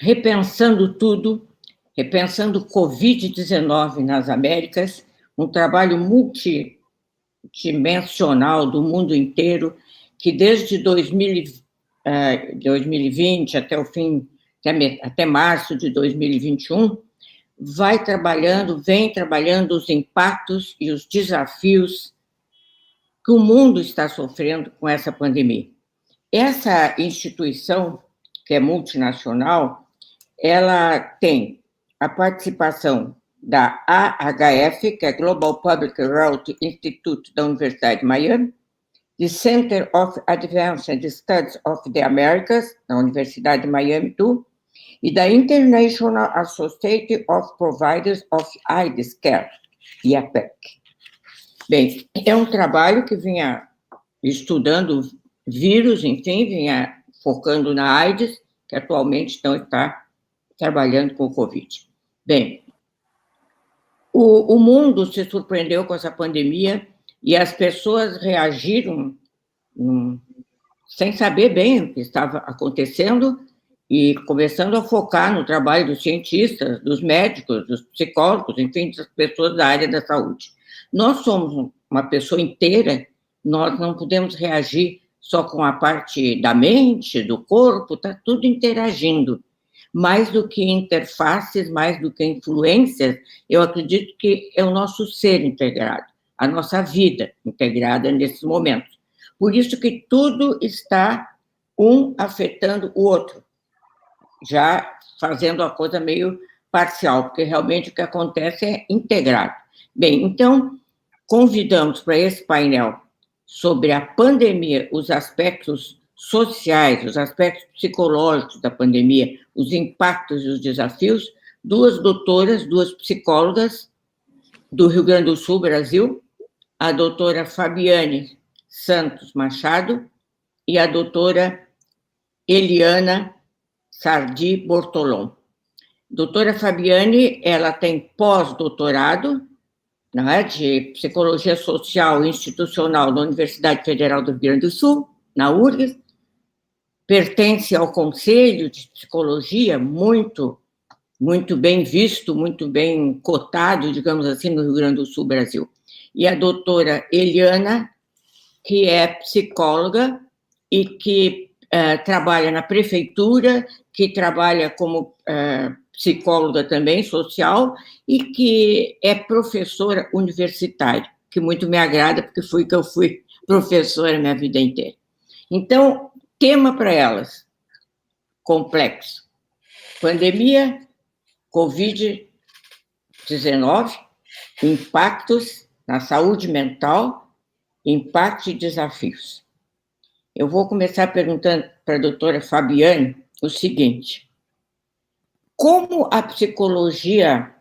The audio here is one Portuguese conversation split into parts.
Repensando Tudo, Repensando o Covid-19 nas Américas, um trabalho multidimensional do mundo inteiro, que desde 2020 até o fim, até março de 2021, vem trabalhando os impactos e os desafios que o mundo está sofrendo com essa pandemia. Essa instituição, que é multinacional, ela tem a participação da AHF, que é Global Public Health Institute da Universidade de Miami, the Center of Advanced Studies of the Americas, da Universidade de Miami, e da International Association of Providers of AIDS Care, IAPEC. Bem, é um trabalho que vinha estudando vírus, enfim, vinha focando na AIDS, que atualmente então está trabalhando com o Covid. Bem, o mundo se surpreendeu com essa pandemia e as pessoas reagiram sem saber bem o que estava acontecendo e começando a focar no trabalho dos cientistas, dos médicos, dos psicólogos, enfim, das pessoas da área da saúde. Nós somos uma pessoa inteira, nós não podemos reagir só com a parte da mente, do corpo, está tudo interagindo. Mais do que interfaces, mais do que influências, eu acredito que é o nosso ser integrado, a nossa vida integrada nesses momentos. Por isso que tudo está um afetando o outro, já fazendo a coisa meio parcial, porque realmente o que acontece é integrado. Bem, então, convidamos para esse painel sobre a pandemia, os aspectos sociais, os aspectos psicológicos da pandemia, os impactos e os desafios, duas doutoras, duas psicólogas do Rio Grande do Sul, Brasil, a doutora Fabiane Santos Machado e a doutora Eliana Sardi Bortolom. Doutora Fabiane, ela tem pós-doutorado, de Psicologia Social e Institucional na Universidade Federal do Rio Grande do Sul, na URGS, pertence ao Conselho de Psicologia, muito bem visto, muito bem cotado, digamos assim, no Rio Grande do Sul, Brasil. E a doutora Eliana, que é psicóloga e que trabalha na prefeitura, que trabalha como psicóloga também, social, e que é professora universitária, que muito me agrada, porque eu fui professora a minha vida inteira. Então, tema para elas, complexo. Pandemia, Covid-19, impactos na saúde mental, impactos e desafios. Eu vou começar perguntando para a doutora Fabiane o seguinte: como a psicologia,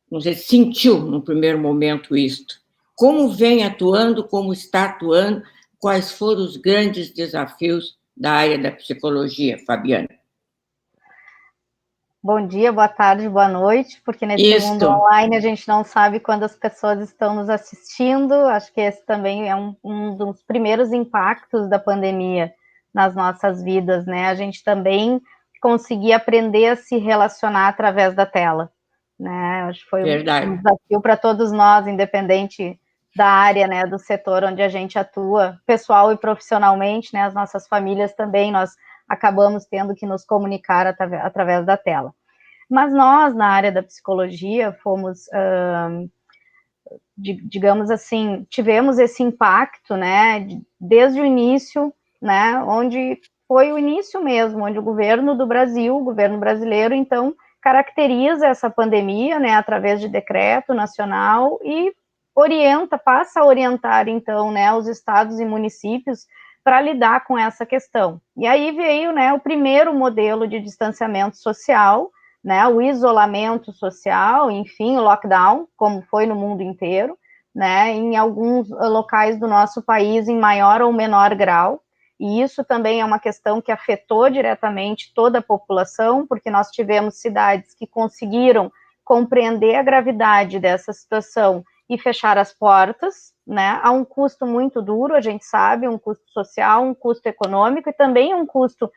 não sei, sentiu no primeiro momento isto? Como vem atuando, como está atuando, quais foram os grandes desafios da área da psicologia, Fabiane? Bom dia, boa tarde, boa noite, porque nesse mundo online a gente não sabe quando as pessoas estão nos assistindo. Acho que esse também é um dos primeiros impactos da pandemia nas nossas vidas, né? A gente também conseguir aprender a se relacionar através da tela, né? Acho que foi um desafio para todos nós, independente da área, né, do setor onde a gente atua, pessoal e profissionalmente, né? As nossas famílias também, nós acabamos tendo que nos comunicar através da tela. Mas nós, na área da psicologia, fomos, digamos assim, tivemos esse impacto, né, desde o início, né, onde foi o início mesmo, onde o governo do Brasil, o governo brasileiro, então, caracteriza essa pandemia, né, através de decreto nacional e passa a orientar, então, né, os estados e municípios para lidar com essa questão. E aí veio, né, o primeiro modelo de distanciamento social, né, o isolamento social, enfim, o lockdown, como foi no mundo inteiro, né, em alguns locais do nosso país em maior ou menor grau, e isso também é uma questão que afetou diretamente toda a população, porque nós tivemos cidades que conseguiram compreender a gravidade dessa situação e fechar as portas, né, a um custo muito duro, a gente sabe, um custo social, um custo econômico e também um custo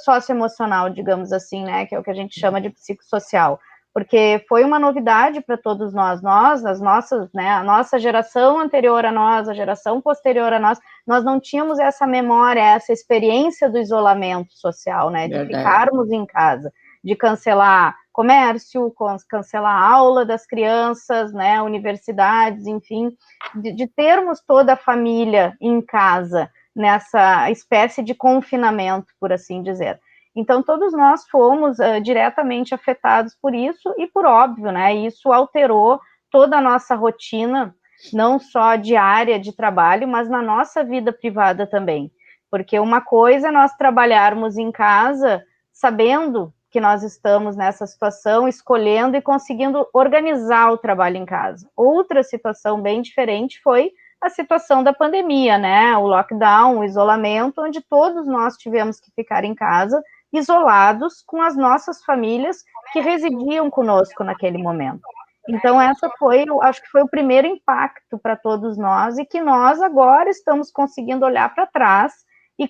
socioemocional, digamos assim, né, que é o que a gente chama de psicossocial, porque foi uma novidade para todos nós, as nossas, né, a nossa geração anterior a nós, a geração posterior a nós não tínhamos essa memória, essa experiência do isolamento social, né, de ficarmos em casa, de cancelar comércio, cancelar a aula das crianças, né, universidades, enfim, de termos toda a família em casa, nessa espécie de confinamento, por assim dizer. Então, todos nós fomos diretamente afetados por isso, e por óbvio, né, isso alterou toda a nossa rotina, não só diária de trabalho, mas na nossa vida privada também. Porque uma coisa é nós trabalharmos em casa, sabendo que nós estamos nessa situação, escolhendo e conseguindo organizar o trabalho em casa. Outra situação bem diferente foi a situação da pandemia, né, o lockdown, o isolamento, onde todos nós tivemos que ficar em casa, isolados com as nossas famílias que residiam conosco naquele momento. Então, essa foi, acho que foi o primeiro impacto para todos nós, e que nós agora estamos conseguindo olhar para trás e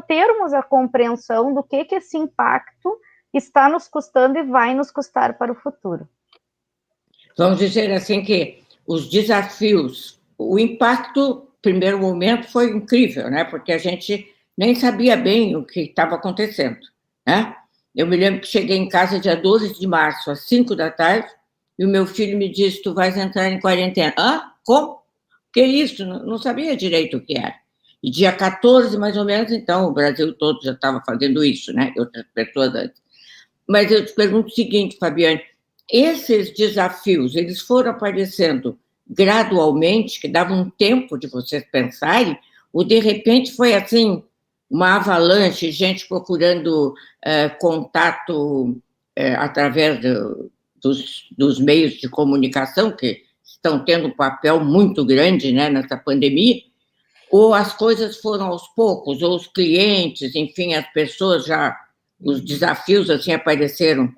termos a compreensão do que esse impacto está nos custando e vai nos custar para o futuro. Vamos dizer assim que os desafios, o impacto, primeiro momento, foi incrível, né? Porque a gente nem sabia bem o que estava acontecendo, né? Eu me lembro que cheguei em casa dia 12 de março, às 5 da tarde, e o meu filho me disse, tu vais entrar em quarentena. Como? Que isso? Não sabia direito o que era. E dia 14, mais ou menos, então, o Brasil todo já estava fazendo isso, né? Outras pessoas antes. Mas eu te pergunto o seguinte, Fabiane, esses desafios, eles foram aparecendo gradualmente, que dava um tempo de vocês pensarem, ou de repente foi assim, uma avalanche, gente procurando contato através dos meios de comunicação, que estão tendo um papel muito grande, né, nessa pandemia, ou as coisas foram aos poucos, ou os clientes, enfim, as pessoas já, os desafios assim apareceram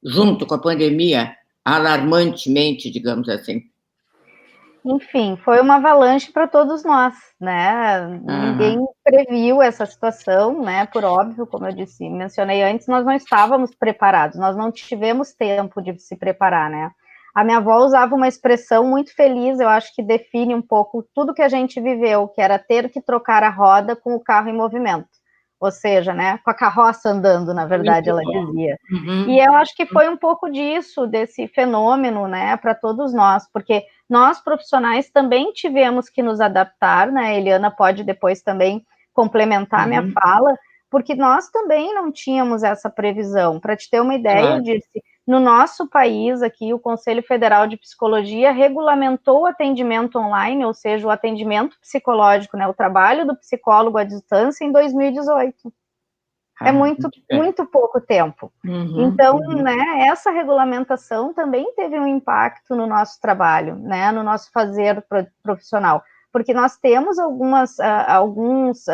junto com a pandemia, alarmantemente, digamos assim. Enfim, foi uma avalanche para todos nós, né? Ninguém previu essa situação, né? Por óbvio, como eu disse, mencionei antes, nós não estávamos preparados, nós não tivemos tempo de se preparar, né? A minha avó usava uma expressão muito feliz, eu acho que define um pouco tudo que a gente viveu, que era ter que trocar a roda com o carro em movimento. Ou seja, né, com a carroça andando, na verdade, ela dizia. Uhum. E eu acho que foi um pouco disso, desse fenômeno, né, para todos nós, porque nós, profissionais, também tivemos que nos adaptar, né, a Eliana pode depois também complementar a minha fala, porque nós também não tínhamos essa previsão. Para te ter uma ideia, Dirce, no nosso país, aqui, o Conselho Federal de Psicologia regulamentou o atendimento online, ou seja, o atendimento psicológico, né, o trabalho do psicólogo à distância em 2018. É muito pouco tempo. Então, né, essa regulamentação também teve um impacto no nosso trabalho, né, no nosso fazer profissional, porque nós temos alguns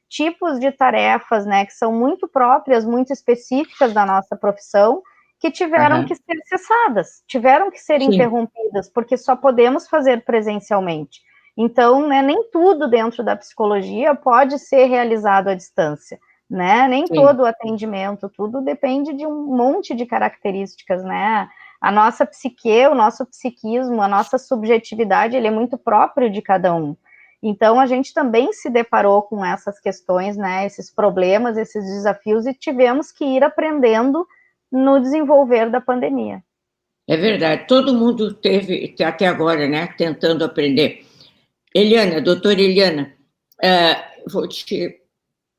tipos de tarefas, né, que são muito próprias, muito específicas da nossa profissão, que tiveram que ser cessadas, tiveram que ser interrompidas, porque só podemos fazer presencialmente. Então, né, nem tudo dentro da psicologia pode ser realizado à distância, né? Nem todo o atendimento, tudo depende de um monte de características, né? A nossa psique, o nosso psiquismo, a nossa subjetividade, ele é muito próprio de cada um. Então, a gente também se deparou com essas questões, né? Esses problemas, esses desafios, e tivemos que ir aprendendo no desenvolver da pandemia. É verdade, todo mundo teve, até agora, né, tentando aprender. Eliana, doutora Eliana, vou te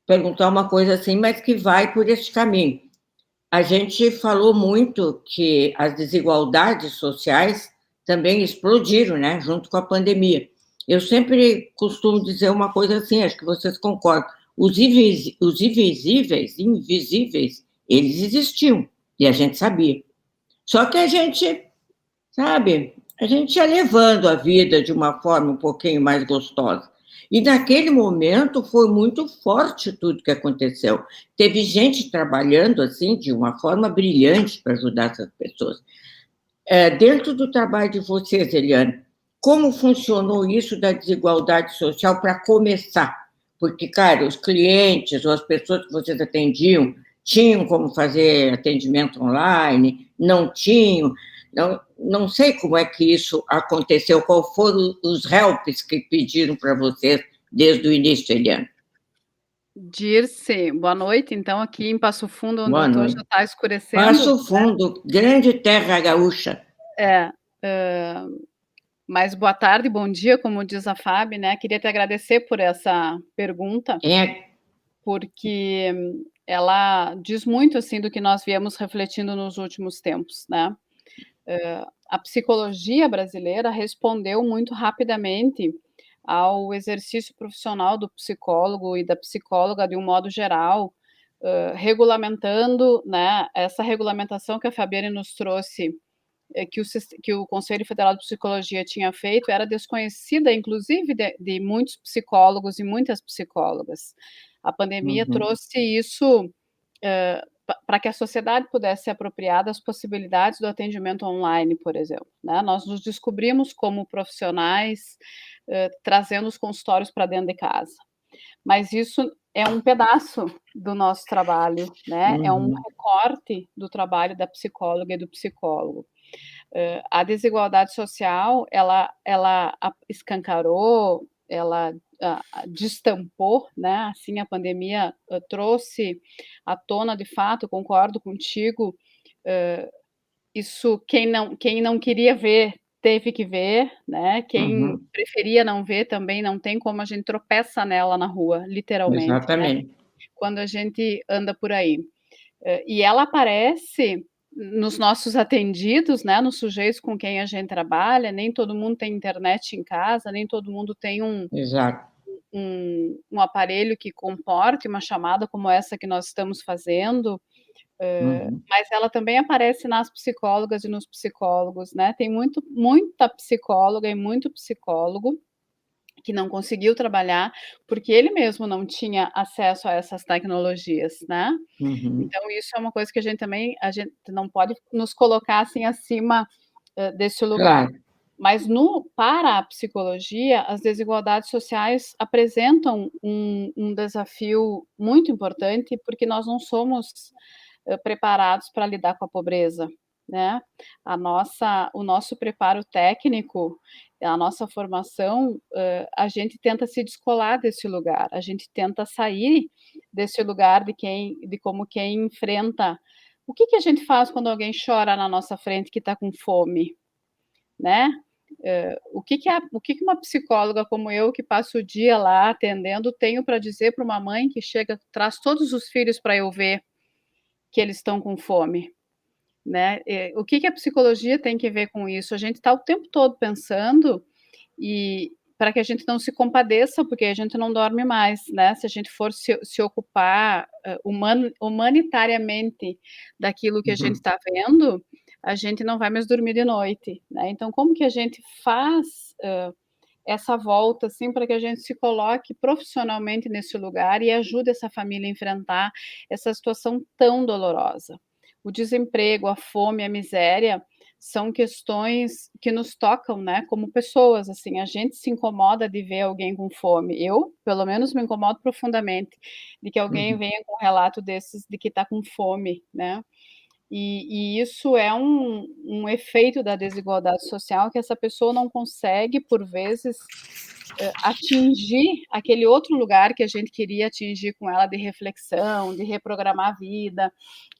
perguntar uma coisa assim, mas que vai por esse caminho. A gente falou muito que as desigualdades sociais também explodiram, né, junto com a pandemia. Eu sempre costumo dizer uma coisa assim, acho que vocês concordam, os invisíveis, eles existiam, e a gente sabia. Só que a gente, sabe, a gente ia levando a vida de uma forma um pouquinho mais gostosa. E naquele momento foi muito forte tudo que aconteceu. Teve gente trabalhando assim de uma forma brilhante para ajudar essas pessoas. Dentro do trabalho de vocês, Eliane, como funcionou isso da desigualdade social para começar? Porque, cara, os clientes ou as pessoas que vocês atendiam tinham como fazer atendimento online, não tinham. Não sei como é que isso aconteceu, qual foram os helps que pediram para vocês desde o início, Eliane. Dirce, boa noite. Então, aqui em Passo Fundo, onde Boa eu estou, noite. já está escurecendo. Passo Fundo, grande terra gaúcha. Mas boa tarde, bom dia, como diz a Fábio, né? Queria te agradecer por essa pergunta, porque ela diz muito, assim, do que nós viemos refletindo nos últimos tempos, né? A psicologia brasileira respondeu muito rapidamente ao exercício profissional do psicólogo e da psicóloga de um modo geral, regulamentando, né, essa regulamentação que a Fabiane nos trouxe, que o Conselho Federal de Psicologia tinha feito, era desconhecida, inclusive, de muitos psicólogos e muitas psicólogas. A pandemia trouxe isso para que a sociedade pudesse se apropriar das possibilidades do atendimento online, por exemplo, né? Nós nos descobrimos como profissionais trazendo os consultórios para dentro de casa. Mas isso é um pedaço do nosso trabalho, né? É um recorte do trabalho da psicóloga e do psicólogo. A desigualdade social, ela escancarou, ela destampou, né? Assim, a pandemia trouxe à tona, de fato, concordo contigo, isso quem não queria ver teve que ver, né? Quem preferia não ver também não tem como, a gente tropeça nela na rua, literalmente. Exatamente. Né? Quando a gente anda por aí. E ela aparece nos nossos atendidos, né, nos sujeitos com quem a gente trabalha, nem todo mundo tem internet em casa, nem todo mundo tem um aparelho que comporte uma chamada como essa que nós estamos fazendo, mas ela também aparece nas psicólogas e nos psicólogos, né, tem muita psicóloga e muito psicólogo que não conseguiu trabalhar porque ele mesmo não tinha acesso a essas tecnologias, né? Então isso é uma coisa que a gente não pode nos colocar assim acima desse lugar. Claro. Mas para a psicologia, as desigualdades sociais apresentam um desafio muito importante, porque nós não somos preparados para lidar com a pobreza, né? O nosso preparo técnico, a nossa formação, a gente tenta se descolar desse lugar, a gente tenta sair desse lugar de como quem enfrenta. O que a gente faz quando alguém chora na nossa frente que está com fome, né? O que uma psicóloga como eu, que passa o dia lá atendendo, tenho para dizer para uma mãe que chega, traz todos os filhos para eu ver que eles estão com fome, né? O que a psicologia tem que ver com isso? A gente está o tempo todo pensando e para que a gente não se compadeça, porque a gente não dorme mais, né? Se a gente for se ocupar humanitariamente daquilo que a gente está vendo, a gente não vai mais dormir de noite, né? Então, como que a gente faz essa volta, assim, para que a gente se coloque profissionalmente nesse lugar e ajude essa família a enfrentar essa situação tão dolorosa? O desemprego, a fome, a miséria são questões que nos tocam, né, como pessoas, assim, a gente se incomoda de ver alguém com fome. Eu, pelo menos, me incomodo profundamente de que alguém venha com um relato desses, de que está com fome, né? E isso é um efeito da desigualdade social, que essa pessoa não consegue, por vezes, atingir aquele outro lugar que a gente queria atingir com ela, de reflexão, de reprogramar a vida,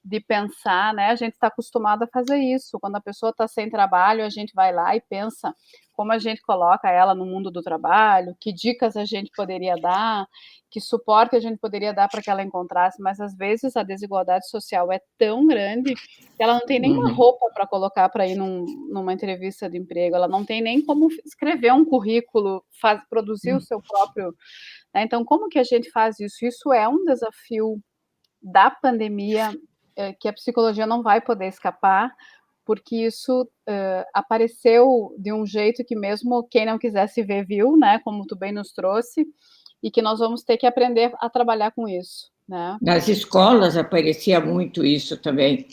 de pensar, né? A gente está acostumado a fazer isso. Quando a pessoa está sem trabalho, a gente vai lá e pensa como a gente coloca ela no mundo do trabalho, que dicas a gente poderia dar, que suporte a gente poderia dar para que ela encontrasse, mas às vezes a desigualdade social é tão grande que ela não tem nenhuma roupa para colocar para ir numa entrevista de emprego, ela não tem nem como escrever um currículo, produzir o seu próprio. Né? Então, como que a gente faz isso? Isso é um desafio da pandemia que a psicologia não vai poder escapar, porque isso apareceu de um jeito que mesmo quem não quisesse ver viu, né? Como tu bem nos trouxe, e que nós vamos ter que aprender a trabalhar com isso, né? Nas escolas aparecia muito isso também.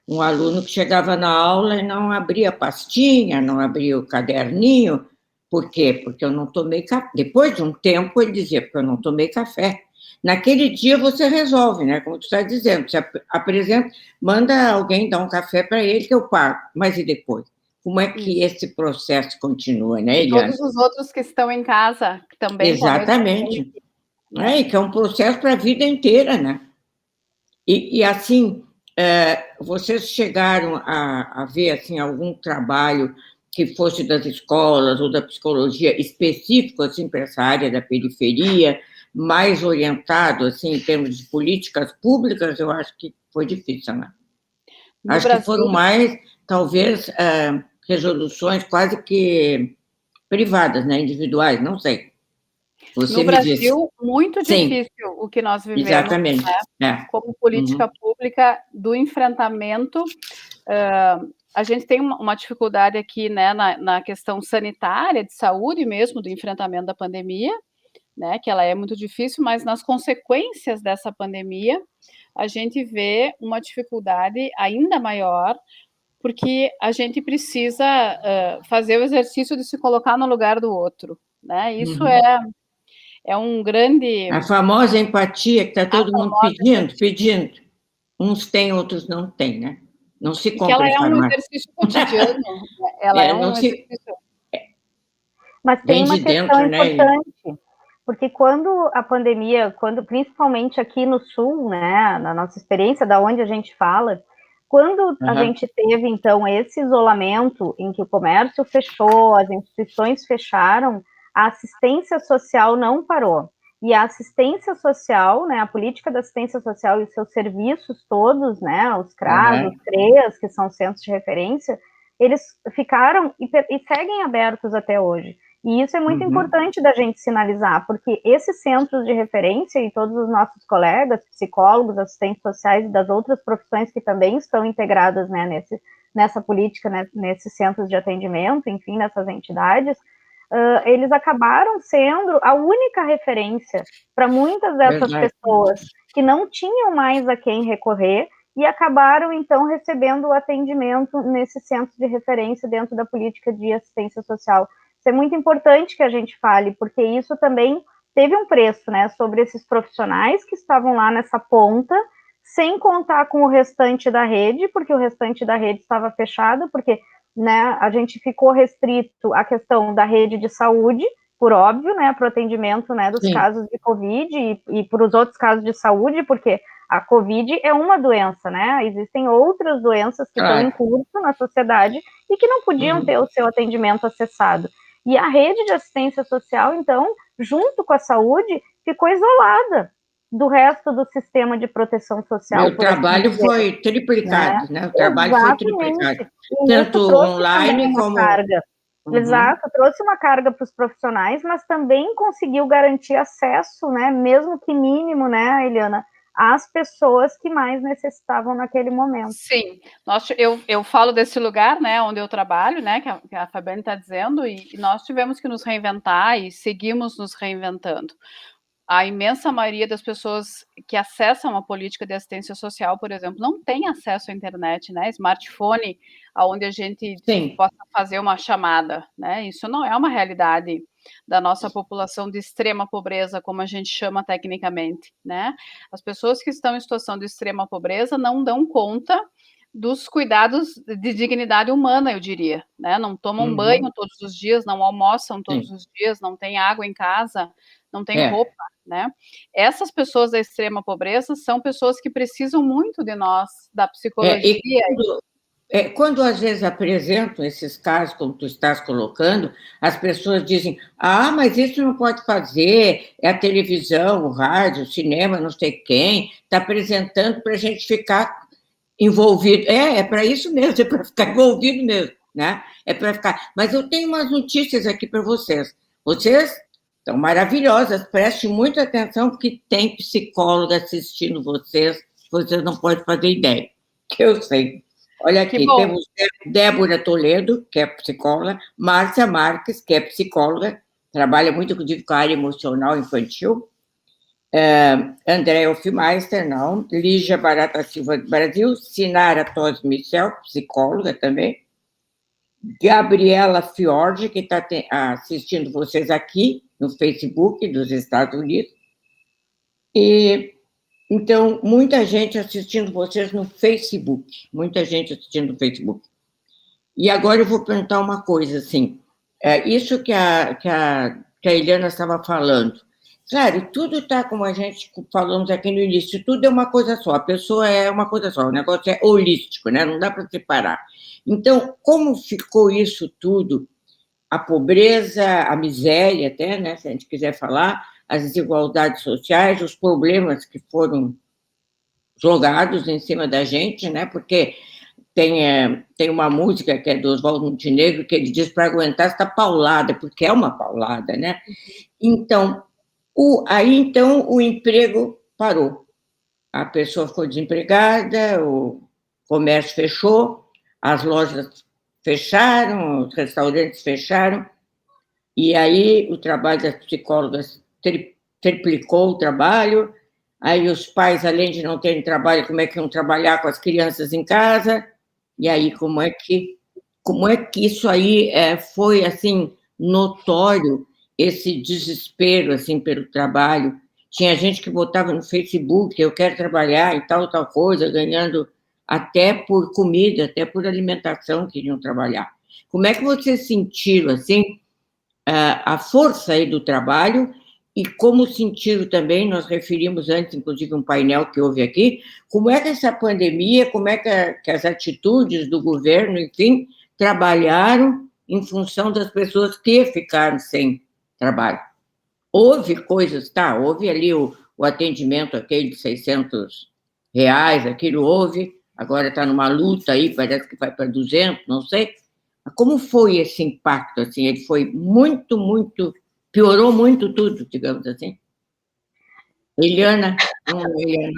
Um aluno que chegava na aula e não abria a pastinha, não abria o caderninho, Por quê? Porque eu não tomei café. Depois de um tempo, ele dizia, porque eu não tomei café. Naquele dia você resolve, né? Como tu está dizendo, você apresenta, manda alguém dar um café para ele que eu pago. Mas e depois? Como é que esse processo continua, né, E Eliana? todos os outros que estão em casa também com a mesma Exatamente. fome, É, e que é um processo para a vida inteira, né? E assim, vocês chegaram a ver assim, algum trabalho que fosse das escolas ou da psicologia específico assim, para essa área da periferia, mais orientado assim, em termos de políticas públicas? Eu acho que foi difícil, né? no Acho que Brasil. foram mais, talvez, resoluções quase que privadas, né? Individuais, não sei. Você No me disse. Brasil, muito Sim, difícil o que nós vivemos, exatamente. né, como política Uhum. pública do enfrentamento. A gente tem uma dificuldade aqui, né, na questão sanitária, de saúde mesmo, do enfrentamento da pandemia, né, que ela é muito difícil, mas nas consequências dessa pandemia, a gente vê uma dificuldade ainda maior, porque a gente precisa fazer o exercício de se colocar no lugar do outro, né? Isso Uhum. é um grande... A famosa empatia que está A todo mundo famosa pedindo, empatia. pedindo. Uns têm, outros não têm, né? Não se E que compra ela em é um farmácia. exercício cotidiano, ela é Não um se exercício... Mas tem vem uma de questão dentro, né, Eliane? importante, porque quando a pandemia, quando principalmente aqui no Sul, né, na nossa experiência, da onde a gente fala, quando a Uhum. gente teve, então, esse isolamento em que o comércio fechou, as instituições fecharam, a assistência social não parou. E a assistência social, né, a política da assistência social e os seus serviços todos, né, os CRAS, os Uhum. CREAS, que são centros de referência, eles ficaram e seguem abertos até hoje. E isso é muito Uhum. importante da gente sinalizar, porque esses centros de referência e todos os nossos colegas, psicólogos, assistentes sociais e das outras profissões que também estão integradas, né, nessa política, né, nesses centros de atendimento, enfim, nessas entidades, eles acabaram sendo a única referência para muitas dessas Verdade. pessoas que não tinham mais a quem recorrer e acabaram, então, recebendo o atendimento nesse centro de referência dentro da política de assistência social. Isso é muito importante que a gente fale, porque isso também teve um preço, né, sobre esses profissionais que estavam lá nessa ponta, sem contar com o restante da rede, porque o restante da rede estava fechado, porque, né, a gente ficou restrito à questão da rede de saúde, por óbvio, né, para o atendimento, né, dos Sim. casos de Covid e para os outros casos de saúde, porque a Covid é uma doença, né, existem outras doenças que estão em curso na sociedade e que não podiam ter o seu atendimento acessado. E a rede de assistência social, então, junto com a saúde, ficou isolada do resto do sistema de proteção social, O por assim trabalho dizer, foi triplicado, né? O trabalho foi triplicado. Exatamente. E Tanto isso trouxe também online uma como... carga. Uhum. Exato, trouxe uma carga para os profissionais, mas também conseguiu garantir acesso, né, mesmo que mínimo, né, Eliana, às pessoas que mais necessitavam naquele momento. Sim, eu falo desse lugar, né, onde eu trabalho, né, que a Fabiane está dizendo, e nós tivemos que nos reinventar e seguimos nos reinventando. A imensa maioria das pessoas que acessam a política de assistência social, por exemplo, não tem acesso à internet, né, smartphone, onde a gente Sim. possa fazer uma chamada, né, isso não é uma realidade da nossa população de extrema pobreza, como a gente chama tecnicamente, né. As pessoas que estão em situação de extrema pobreza não dão conta dos cuidados de dignidade humana, eu diria, né, não tomam banho todos os dias, não almoçam todos os dias, não tem água em casa, não tem roupa, né. Essas pessoas da extrema pobreza são pessoas que precisam muito de nós, da psicologia. Quando às vezes apresentam esses casos, como tu estás colocando, as pessoas dizem, mas isso não pode fazer, é a televisão, o rádio, o cinema, não sei quem, está apresentando para a gente ficar envolvido. É para isso mesmo, é para ficar envolvido mesmo, né? É para ficar. Mas eu tenho umas notícias aqui para vocês. Vocês estão maravilhosas, prestem muita atenção, porque tem psicóloga assistindo vocês não podem fazer ideia, que eu sei. Olha aqui, temos Débora Toledo, que é psicóloga, Márcia Marques, que é psicóloga, trabalha muito, inclusive, com a área emocional infantil, André Hofmeister, não, Lígia Barata Silva do Brasil, Sinara Tosi Michel, psicóloga também, Gabriela Fiordi, que está assistindo vocês aqui no Facebook dos Estados Unidos. E, então, muita gente assistindo vocês no Facebook. Muita gente assistindo no Facebook. E agora eu vou perguntar uma coisa, assim. Isso que a Eliana estava falando. Claro, tudo está, como a gente falamos aqui no início, tudo é uma coisa só, a pessoa é uma coisa só, o negócio é holístico, né? Não dá para separar. Então, como ficou isso tudo, a pobreza, a miséria até, né, se a gente quiser falar, as desigualdades sociais, os problemas que foram jogados em cima da gente, né? Porque tem uma música que é do Oswaldo Montenegro, que ele diz para aguentar essa paulada, porque é uma paulada, né? Então, então o emprego parou. A pessoa ficou desempregada, o comércio fechou, as lojas fecharam, os restaurantes fecharam, e aí o trabalho das psicólogas triplicou o trabalho, aí os pais, além de não terem trabalho, como é que iam trabalhar com as crianças em casa? E aí, como é que isso aí foi, assim, notório, esse desespero, assim, pelo trabalho? Tinha gente que botava no Facebook, eu quero trabalhar e tal coisa, ganhando até por comida, até por alimentação, queriam trabalhar. Como é que vocês sentiram, assim, a força aí do trabalho e como sentiram também, nós referimos antes, inclusive, um painel que houve aqui, como é que essa pandemia, como é que as atitudes do governo, enfim, trabalharam em função das pessoas que ficaram sem trabalho. Houve coisas, houve ali o atendimento, aquele de R$600, aquilo houve, agora está numa luta aí, parece que vai para 200, não sei. Como foi esse impacto, assim? Ele foi muito, piorou muito tudo, digamos assim. Eliana,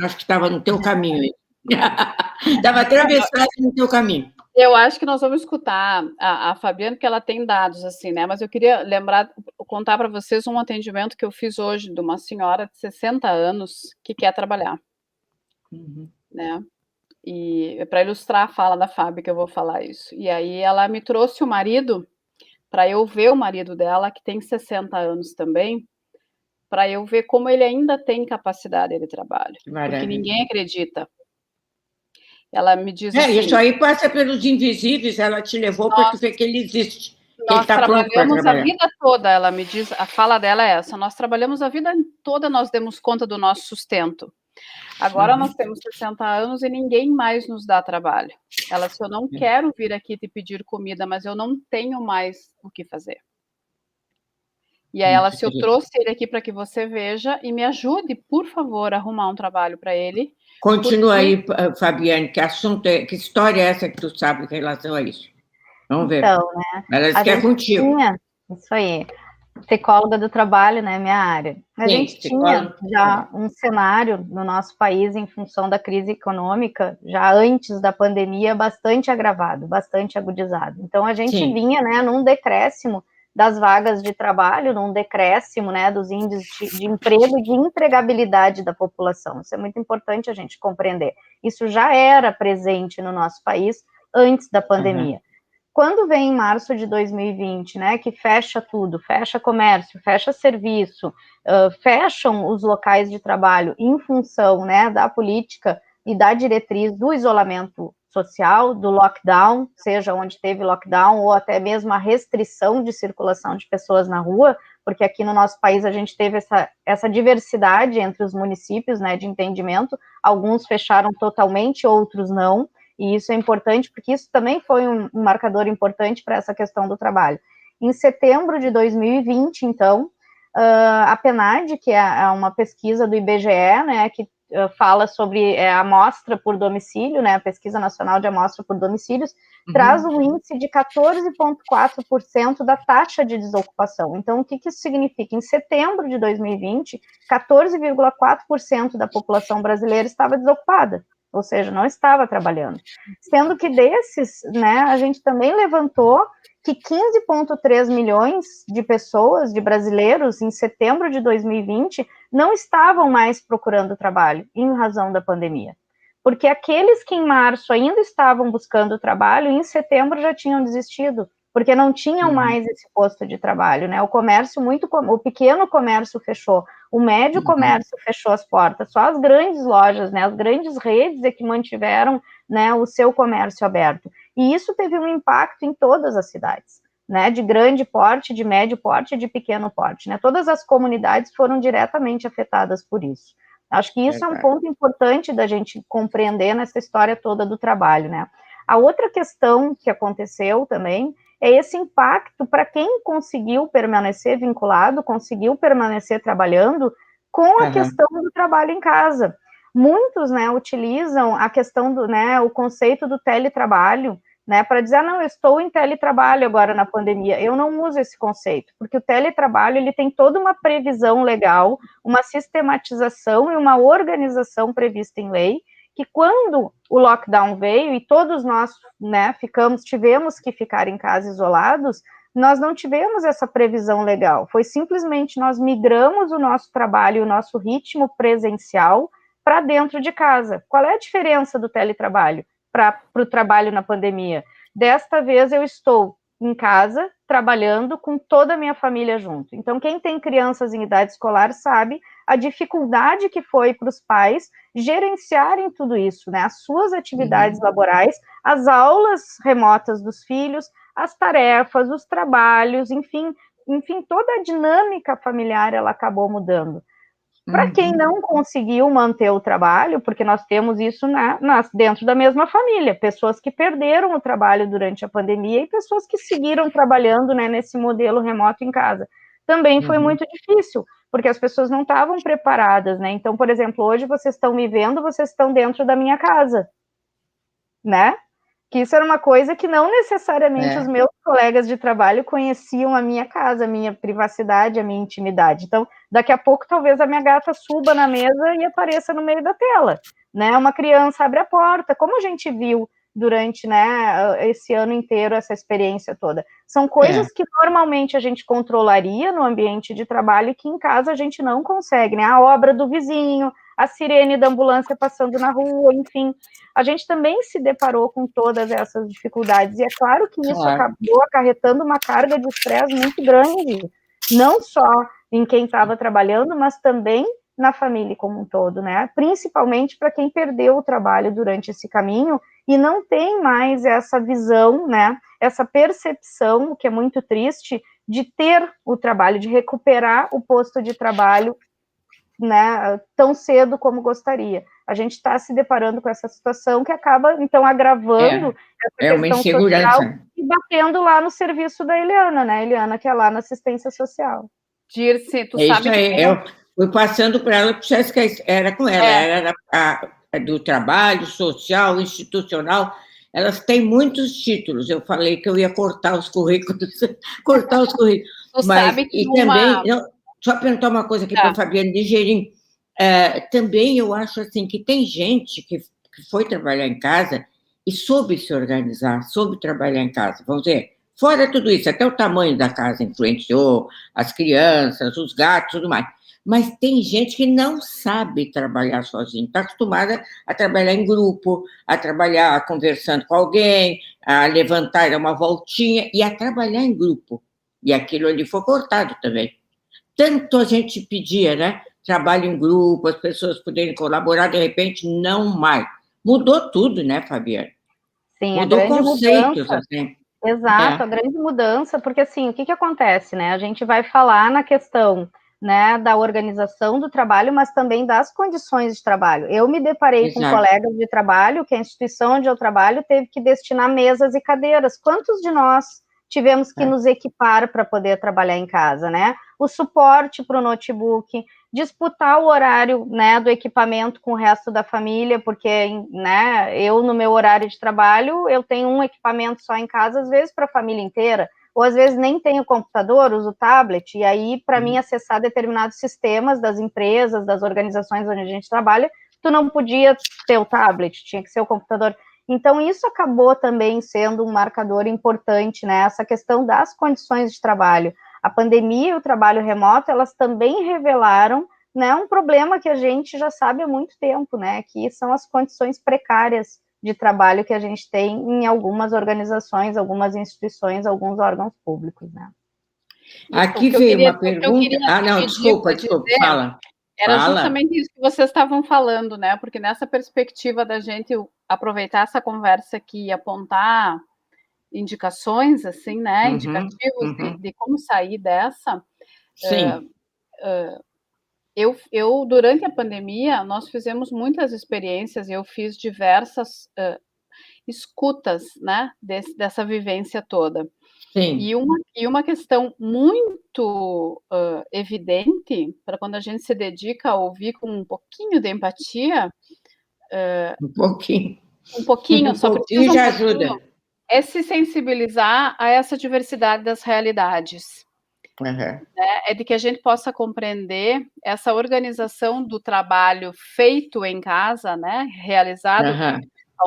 acho que estava no teu caminho. Estava atravessado no teu caminho. Eu acho que nós vamos escutar a Fabiana, que ela tem dados, assim, né? Mas eu queria contar para vocês um atendimento que eu fiz hoje de uma senhora de 60 anos que quer trabalhar, né? E para ilustrar a fala da Fábio que eu vou falar isso. E aí ela me trouxe o marido, para eu ver o marido dela, que tem 60 anos também, para eu ver como ele ainda tem capacidade de trabalho. Porque ninguém acredita. Ela me diz assim... Isso aí passa pelos invisíveis, ela te levou para tu ver que ele existe. Nós trabalhamos a vida toda, ela me diz, a fala dela é essa, nós trabalhamos a vida toda, nós demos conta do nosso sustento. Agora nós temos 60 anos e ninguém mais nos dá trabalho. Ela disse, eu não quero vir aqui te pedir comida, mas eu não tenho mais o que fazer. E aí ela disse, eu trouxe ele aqui para que você veja e me ajude, por favor, a arrumar um trabalho para ele. Continua aí, Fabiane, que assunto é, que história é essa que tu sabe em relação a isso? Vamos ver. Então, né? Ela disse que é contigo. Isso aí. Psicóloga do trabalho, né, minha área. A gente tinha já um cenário no nosso país em função da crise econômica, já antes da pandemia, bastante agravado, bastante agudizado. Então, a gente vinha, né, num decréscimo das vagas de trabalho, num decréscimo, né, dos índices de emprego e de empregabilidade da população. Isso é muito importante a gente compreender. Isso já era presente no nosso país antes da pandemia. Quando vem em março de 2020, né, que fecha tudo, fecha comércio, fecha serviço, fecham os locais de trabalho em função, né, da política e da diretriz do isolamento social, do lockdown, seja onde teve lockdown, ou até mesmo a restrição de circulação de pessoas na rua, porque aqui no nosso país a gente teve essa diversidade entre os municípios, né, de entendimento, alguns fecharam totalmente, outros não, e isso é importante, porque isso também foi um marcador importante para essa questão do trabalho. Em setembro de 2020, então, a PNAD, que é uma pesquisa do IBGE, né, que fala sobre a amostra por domicílio, né, a Pesquisa Nacional de Amostra por Domicílios, traz um índice de 14,4% da taxa de desocupação. Então, o que isso significa? Em setembro de 2020, 14,4% da população brasileira estava desocupada, ou seja, não estava trabalhando. Sendo que desses, né, a gente também levantou que 15,3 milhões de pessoas, de brasileiros, em setembro de 2020, não estavam mais procurando trabalho, em razão da pandemia. porque aqueles que em março ainda estavam buscando trabalho, em setembro já tinham desistido, porque não tinham mais esse posto de trabalho, né? O comércio o pequeno comércio fechou, o médio comércio fechou as portas, só as grandes lojas, né, as grandes redes é que mantiveram, né, o seu comércio aberto. E isso teve um impacto em todas as cidades, né, de grande porte, de médio porte e de pequeno porte, né? Todas as comunidades foram diretamente afetadas por isso. Acho que isso é um ponto importante da gente compreender nessa história toda do trabalho, né? A outra questão que aconteceu também é esse impacto para quem conseguiu permanecer vinculado, conseguiu permanecer trabalhando com a questão do trabalho em casa. Muitos, né, utilizam a questão do, né, o conceito do teletrabalho, né, para dizer, não, eu estou em teletrabalho agora na pandemia. Eu não uso esse conceito, porque o teletrabalho, ele tem toda uma previsão legal, uma sistematização e uma organização prevista em lei, que quando o lockdown veio e todos nós, né, tivemos que ficar em casa isolados, nós não tivemos essa previsão legal, foi simplesmente nós migramos o nosso trabalho, o nosso ritmo presencial para dentro de casa. Qual é a diferença do teletrabalho para o trabalho na pandemia? Desta vez eu estou em casa, trabalhando com toda a minha família junto. Então, quem tem crianças em idade escolar sabe a dificuldade que foi para os pais gerenciarem tudo isso, né? As suas atividades laborais, as aulas remotas dos filhos, as tarefas, os trabalhos, enfim, toda a dinâmica familiar ela acabou mudando. Para quem não conseguiu manter o trabalho, porque nós temos isso dentro da mesma família, pessoas que perderam o trabalho durante a pandemia e pessoas que seguiram trabalhando, né, nesse modelo remoto em casa. Também foi muito difícil, porque as pessoas não estavam preparadas, né? Então, por exemplo, hoje vocês estão me vendo, vocês estão dentro da minha casa, né? Que isso era uma coisa que não necessariamente os meus colegas de trabalho conheciam a minha casa, a minha privacidade, a minha intimidade. Então, daqui a pouco, talvez a minha gata suba na mesa e apareça no meio da tela, né? Uma criança abre a porta, como a gente viu durante, né, esse ano inteiro, essa experiência toda. São coisas que normalmente a gente controlaria no ambiente de trabalho e que em casa a gente não consegue, né? A obra do vizinho, a sirene da ambulância passando na rua, enfim. A gente também se deparou com todas essas dificuldades, e é claro que isso acabou acarretando uma carga de estresse muito grande, não só em quem estava trabalhando, mas também na família como um todo, né? Principalmente para quem perdeu o trabalho durante esse caminho e não tem mais essa visão, né? Essa percepção, o que é muito triste, de ter o trabalho, de recuperar o posto de trabalho, né, tão cedo como gostaria. A gente está se deparando com essa situação que acaba, então, agravando essa questão social e batendo lá no serviço da Eliana, né, Eliana, que é lá na assistência social. Dirce, tu sabe que... Eu fui passando para ela, porque que era com ela, era do trabalho social, institucional, elas têm muitos títulos, eu falei que eu ia cortar os currículos, sabe que também... Só perguntar uma coisa aqui para a Fabiana de Gerim. Também eu acho assim, que tem gente que foi trabalhar em casa e soube se organizar, soube trabalhar em casa. Vamos dizer, fora tudo isso, até o tamanho da casa influenciou, as crianças, os gatos, tudo mais. Mas tem gente que não sabe trabalhar sozinho, está acostumada a trabalhar em grupo, a trabalhar conversando com alguém, a levantar, dar uma voltinha e a trabalhar em grupo. E aquilo ali foi cortado também. Tanto a gente pedia, né? Trabalho em grupo, as pessoas poderem colaborar, de repente, não mais. Mudou tudo, né, Fabiana? Sim, mudou conceitos, assim. Exato, a grande mudança, porque assim, o que acontece, né? A gente vai falar na questão, né, da organização do trabalho, mas também das condições de trabalho. Eu me deparei com colegas de trabalho que a instituição onde eu trabalho teve que destinar mesas e cadeiras. Quantos de nós tivemos que nos equipar para poder trabalhar em casa, né? O suporte para o notebook, disputar o horário, né, do equipamento com o resto da família, porque, né, eu no meu horário de trabalho, eu tenho um equipamento só em casa, às vezes para a família inteira, ou às vezes nem tenho computador, uso tablet, e aí, para mim, acessar determinados sistemas das empresas, das organizações onde a gente trabalha, tu não podia ter o tablet, tinha que ser o computador. Então, isso acabou também sendo um marcador importante, né? Essa questão das condições de trabalho. A pandemia e o trabalho remoto, elas também revelaram, né, um problema que a gente já sabe há muito tempo, né, que são as condições precárias de trabalho que a gente tem em algumas organizações, algumas instituições, alguns órgãos públicos, né. Aqui veio uma O que eu pergunta. queria Ah, não, pedir desculpa, para desculpa, dizer fala. era Fala. justamente isso que vocês estavam falando, né? Porque nessa perspectiva da gente aproveitar essa conversa aqui e apontar indicações, assim, né? Uhum, Indicativos uhum. de como sair dessa. Sim. Durante a pandemia, nós fizemos muitas experiências, eu fiz diversas escutas, né? Dessa vivência toda. Sim. E uma questão muito evidente, para quando a gente se dedica a ouvir com um pouquinho de empatia, Um pouquinho. Um só pouquinho precisa um já pouquinho, ajuda. é se sensibilizar a essa diversidade das realidades. Uhum. Né? É de que a gente possa compreender essa organização do trabalho feito em casa, né? Realizado, Uhum.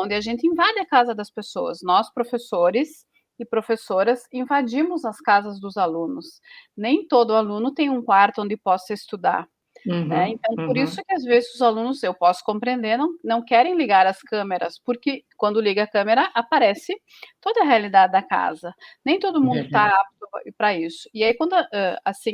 onde a gente invade a casa das pessoas. Nós, professores e professoras, invadimos as casas dos alunos. Nem todo aluno tem um quarto onde possa estudar. Né? Uhum. Então, por Uhum. isso que às vezes os alunos, eu posso compreender, não querem ligar as câmeras, porque quando liga a câmera, aparece toda a realidade da casa. Nem todo mundo está apto para isso. E aí, quando, assim,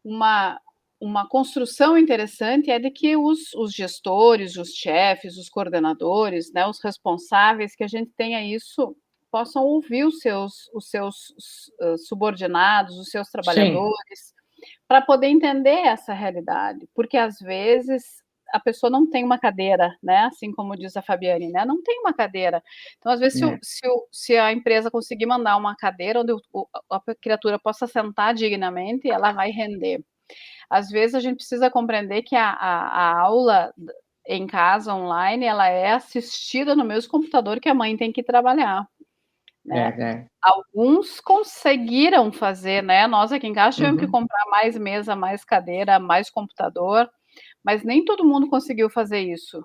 uma construção interessante é de que os gestores, os chefes, os coordenadores, né, os responsáveis, que a gente tenha isso, possam ouvir os seus subordinados, os seus trabalhadores, para poder entender essa realidade, porque às vezes a pessoa não tem uma cadeira, né? Assim como diz a Fabiane, né? Não tem uma cadeira. Então, às vezes, se a empresa conseguir mandar uma cadeira onde a criatura possa sentar dignamente, ela vai render. Às vezes a gente precisa compreender que a aula em casa, online, ela é assistida no mesmo computador que a mãe tem que trabalhar. Né? Alguns conseguiram fazer, né? Nós aqui em casa tivemos que comprar mais mesa, mais cadeira, mais computador, mas nem todo mundo conseguiu fazer isso.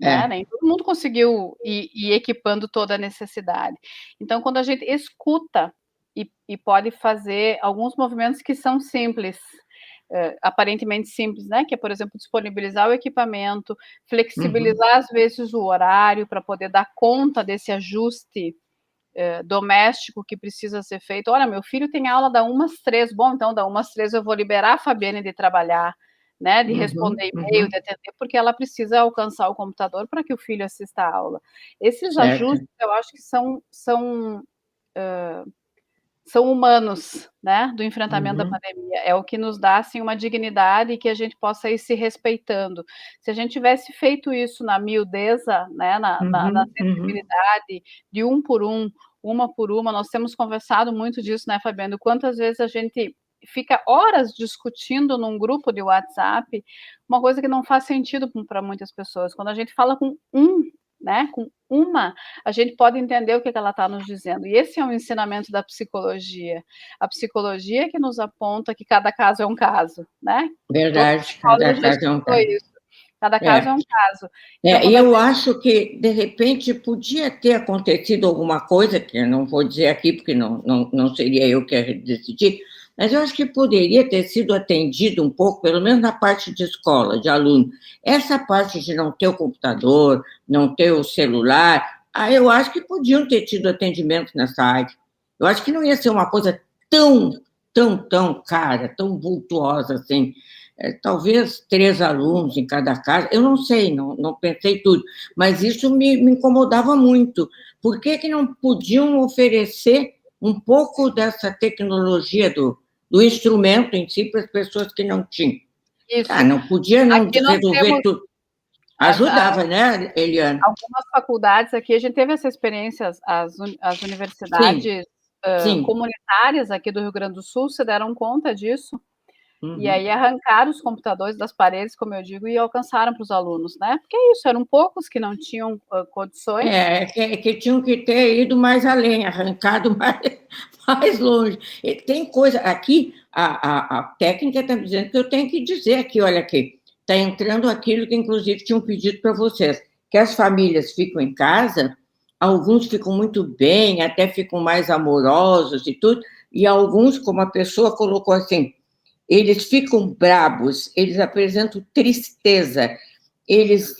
Né? Nem todo mundo conseguiu ir equipando toda a necessidade. Então, quando a gente escuta e pode fazer alguns movimentos que são simples, aparentemente simples, né? Que é, por exemplo, disponibilizar o equipamento, flexibilizar às vezes o horário para poder dar conta desse ajuste doméstico que precisa ser feito. Olha, meu filho tem aula da 1 às 3, bom, então da 1 às 3 eu vou liberar a Fabiane de trabalhar, né, de responder e-mail, de atender, porque ela precisa alcançar o computador para que o filho assista a aula. Esses ajustes, eu acho que são humanos, né, do enfrentamento da pandemia. É o que nos dá, assim, uma dignidade e que a gente possa ir se respeitando. Se a gente tivesse feito isso na miudeza, né, na sensibilidade, de um por um, uma por uma, nós temos conversado muito disso, né, Fabiano? Quantas vezes a gente fica horas discutindo num grupo de WhatsApp uma coisa que não faz sentido para muitas pessoas. Quando a gente fala com né, com uma, a gente pode entender o que ela está nos dizendo. E esse é um ensinamento da psicologia. A psicologia que nos aponta que cada caso é um caso, né? Verdade, cada caso é um caso. Isso. Cada caso é um caso. Então, e eu acho que, de repente, podia ter acontecido alguma coisa, que eu não vou dizer aqui, porque não seria eu que ia decidir, mas eu acho que poderia ter sido atendido um pouco, pelo menos na parte de escola, de aluno. Essa parte de não ter o computador, não ter o celular, eu acho que podiam ter tido atendimento nessa área. Eu acho que não ia ser uma coisa tão cara, tão vultuosa assim. Talvez 3 alunos em cada casa, eu não sei, não pensei tudo, mas isso me incomodava muito. Por que não podiam oferecer um pouco dessa tecnologia do instrumento em si para as pessoas que não tinham? Isso. Não podia não resolver tudo. Ajudava, né, Eliane? Algumas faculdades aqui, a gente teve essa experiência, as universidades comunitárias aqui do Rio Grande do Sul se deram conta disso. E aí arrancaram os computadores das paredes, como eu digo, e alcançaram para os alunos, né? Porque é isso, eram poucos que não tinham condições. Que tinham que ter ido mais além, arrancado mais longe. E tem coisa, aqui, a técnica está me dizendo que eu tenho que dizer aqui, olha aqui, está entrando aquilo que, inclusive, tinham pedido para vocês, que as famílias ficam em casa, alguns ficam muito bem, até ficam mais amorosos e tudo, e alguns, como a pessoa colocou assim, eles ficam brabos, eles apresentam tristeza, eles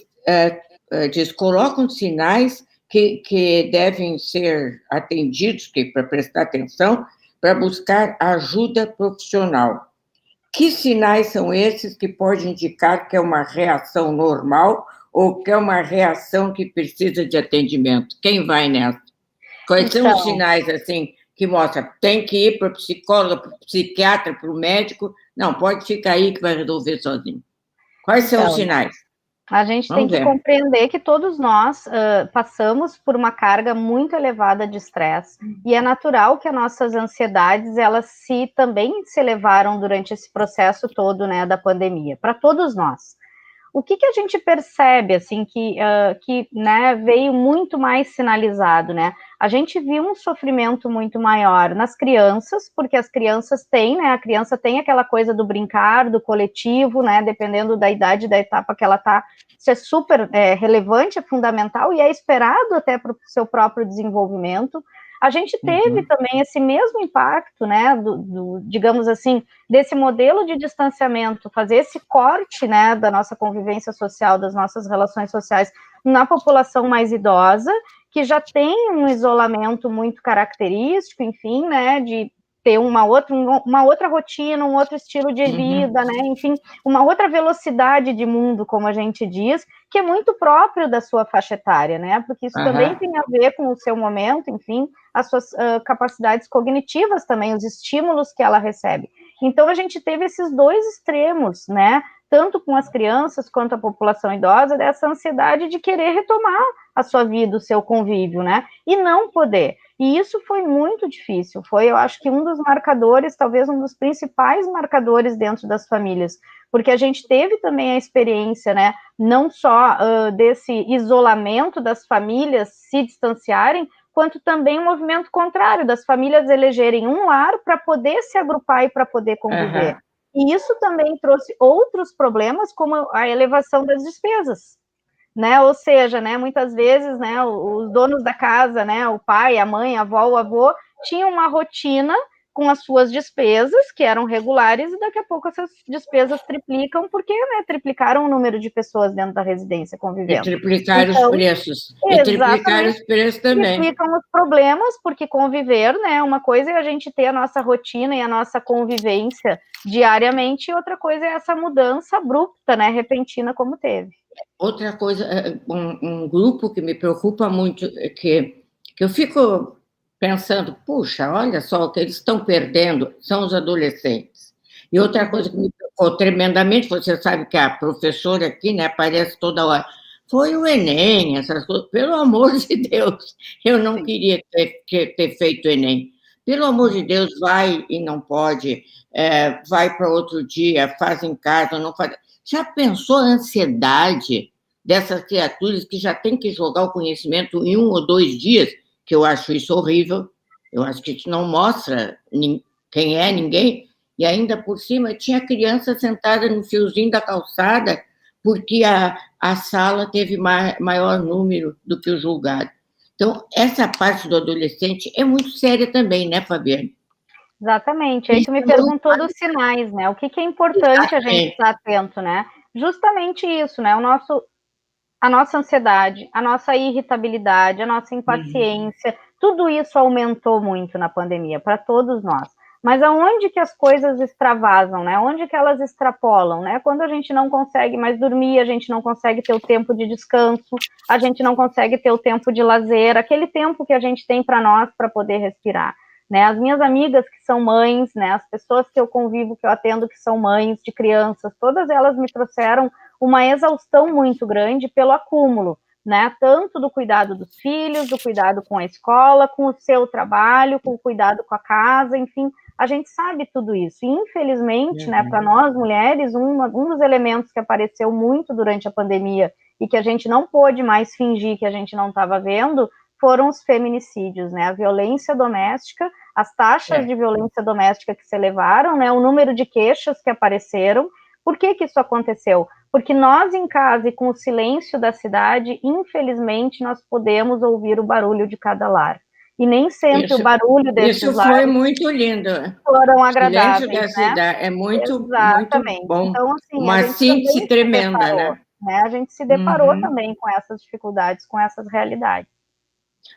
colocam sinais que devem ser atendidos, para prestar atenção, para buscar ajuda profissional. Que sinais são esses que podem indicar que é uma reação normal ou que é uma reação que precisa de atendimento? Quem vai nessa? Quais são os sinais, assim, que mostram? Tem que ir para o psicólogo, para o psiquiatra, para o médico? Não, pode ficar aí que vai resolver sozinho. Quais são os sinais? A gente tem que compreender que todos nós passamos por uma carga muito elevada de estresse, e é natural que as nossas ansiedades, elas também se elevaram durante esse processo todo, né, da pandemia, para todos nós. O que a gente percebe, assim, que né, veio muito mais sinalizado, né? A gente viu um sofrimento muito maior nas crianças, porque as crianças têm, né? A criança tem aquela coisa do brincar, do coletivo, né? Dependendo da idade, da etapa que ela está, isso é super relevante, é fundamental e é esperado até para o seu próprio desenvolvimento. A gente teve também esse mesmo impacto, né, digamos assim, desse modelo de distanciamento, fazer esse corte, né, da nossa convivência social, das nossas relações sociais na população mais idosa, que já tem um isolamento muito característico, enfim, né, de ter uma outra rotina, um outro estilo de vida, né, enfim, uma outra velocidade de mundo, como a gente diz, que é muito próprio da sua faixa etária, né, porque isso também tem a ver com o seu momento, enfim, as suas capacidades cognitivas também, os estímulos que ela recebe. Então, a gente teve esses dois extremos, né, tanto com as crianças quanto a população idosa, dessa ansiedade de querer retomar a sua vida, o seu convívio, né, e não poder. E isso foi muito difícil, foi, eu acho que um dos marcadores, talvez um dos principais marcadores dentro das famílias, porque a gente teve também a experiência, né, não só desse isolamento das famílias se distanciarem, quanto também um movimento contrário, das famílias elegerem um lar para poder se agrupar e para poder conviver. E isso também trouxe outros problemas, como a elevação das despesas, né? Ou seja, né, muitas vezes, né, os donos da casa, né, o pai, a mãe, a avó, o avô, tinham uma rotina com as suas despesas, que eram regulares, e daqui a pouco essas despesas triplicam, porque, né, triplicaram o número de pessoas dentro da residência convivendo. E triplicaram os preços. E triplicaram os preços também. Triplicam os problemas, porque conviver, né, uma coisa é a gente ter a nossa rotina e a nossa convivência diariamente, e outra coisa é essa mudança abrupta, né, repentina como teve. Outra coisa, um grupo que me preocupa muito, que eu fico pensando, puxa, olha só, o que eles estão perdendo são os adolescentes. E outra coisa que me preocupou tremendamente, você sabe que a professora aqui, né, aparece toda hora, foi o Enem, essas coisas. Pelo amor de Deus, eu não queria ter feito o Enem. Pelo amor de Deus, vai e não pode, vai para outro dia, faz em casa, não faz. Já pensou a ansiedade dessas criaturas que já têm que jogar o conhecimento em 1 ou 2 dias? Que eu acho isso horrível. Eu acho que isso não mostra quem é ninguém. E ainda por cima tinha criança sentada no fiozinho da calçada porque a sala teve maior número do que o julgado. Então, essa parte do adolescente é muito séria também, né, Fabiane? Exatamente. Aí tu me perguntou dos sinais, né? O que é importante a gente estar atento, né? Justamente isso, né? A nossa ansiedade, a nossa irritabilidade, a nossa impaciência, tudo isso aumentou muito na pandemia, para todos nós. Mas aonde que as coisas extravasam, né? Onde que elas extrapolam, né? Quando a gente não consegue mais dormir, a gente não consegue ter o tempo de descanso, a gente não consegue ter o tempo de lazer, aquele tempo que a gente tem para nós para poder respirar, né? As minhas amigas que são mães, né? As pessoas que eu convivo, que eu atendo, que são mães de crianças, todas elas me trouxeram uma exaustão muito grande pelo acúmulo, né? Tanto do cuidado dos filhos, do cuidado com a escola, com o seu trabalho, com o cuidado com a casa, enfim, a gente sabe tudo isso. E, infelizmente, né, para nós mulheres, um dos elementos que apareceu muito durante a pandemia e que a gente não pôde mais fingir que a gente não estava vendo foram os feminicídios, né? A violência doméstica, as taxas de violência doméstica que se elevaram, né? O número de queixas que apareceram. Por que isso aconteceu? Porque nós em casa e com o silêncio da cidade, infelizmente, nós podemos ouvir o barulho de cada lar. e nem sempre o barulho desses Isso lares foi muito lindo. foram O agradáveis, silêncio da né? cidade é muito, muito Exatamente. bom. Então, assim, Uma a gente síntese também se tremenda, deparou, né? A gente se deparou também com essas dificuldades, com essas realidades.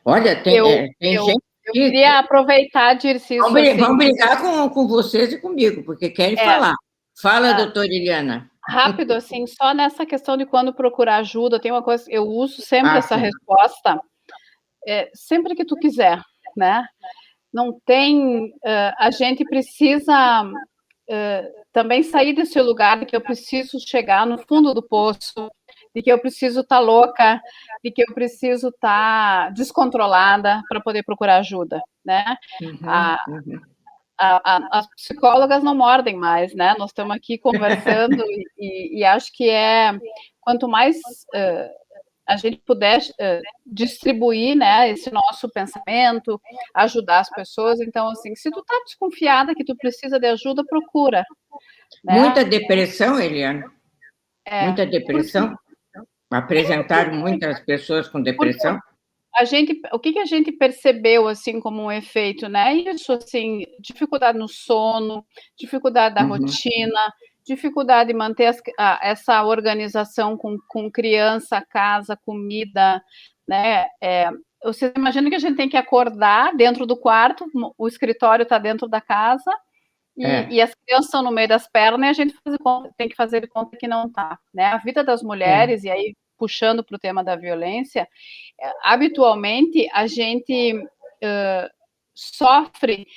Olha, tem gente eu queria aproveitar, Dirce, isso assim... Vamos brigar com vocês e comigo, porque querem falar. Fala, doutora Eliana. Rápido, assim, só nessa questão de quando procurar ajuda, tem uma coisa, eu uso sempre essa resposta, sempre que tu quiser, né? Não tem, a gente precisa também sair desse lugar de que eu preciso chegar no fundo do poço, de que eu preciso estar louca, de que eu preciso estar descontrolada para poder procurar ajuda, né? As psicólogas não mordem mais, né? Nós estamos aqui conversando e acho que quanto mais a gente puder distribuir, né, esse nosso pensamento, ajudar as pessoas, então, assim, se tu tá desconfiada que tu precisa de ajuda, procura. Né? Muita depressão, Eliana? Muita depressão? Apresentaram muitas pessoas com depressão? O que a gente percebeu, assim, como um efeito, né? Isso, assim, dificuldade no sono, dificuldade da rotina, dificuldade de manter essa organização com criança, casa, comida, né? Você imagina que a gente tem que acordar dentro do quarto, o escritório está dentro da casa, e as crianças estão no meio das pernas e a gente tem que fazer de conta que não está, né? A vida das mulheres, e aí puxando para o tema da violência, habitualmente a gente sofre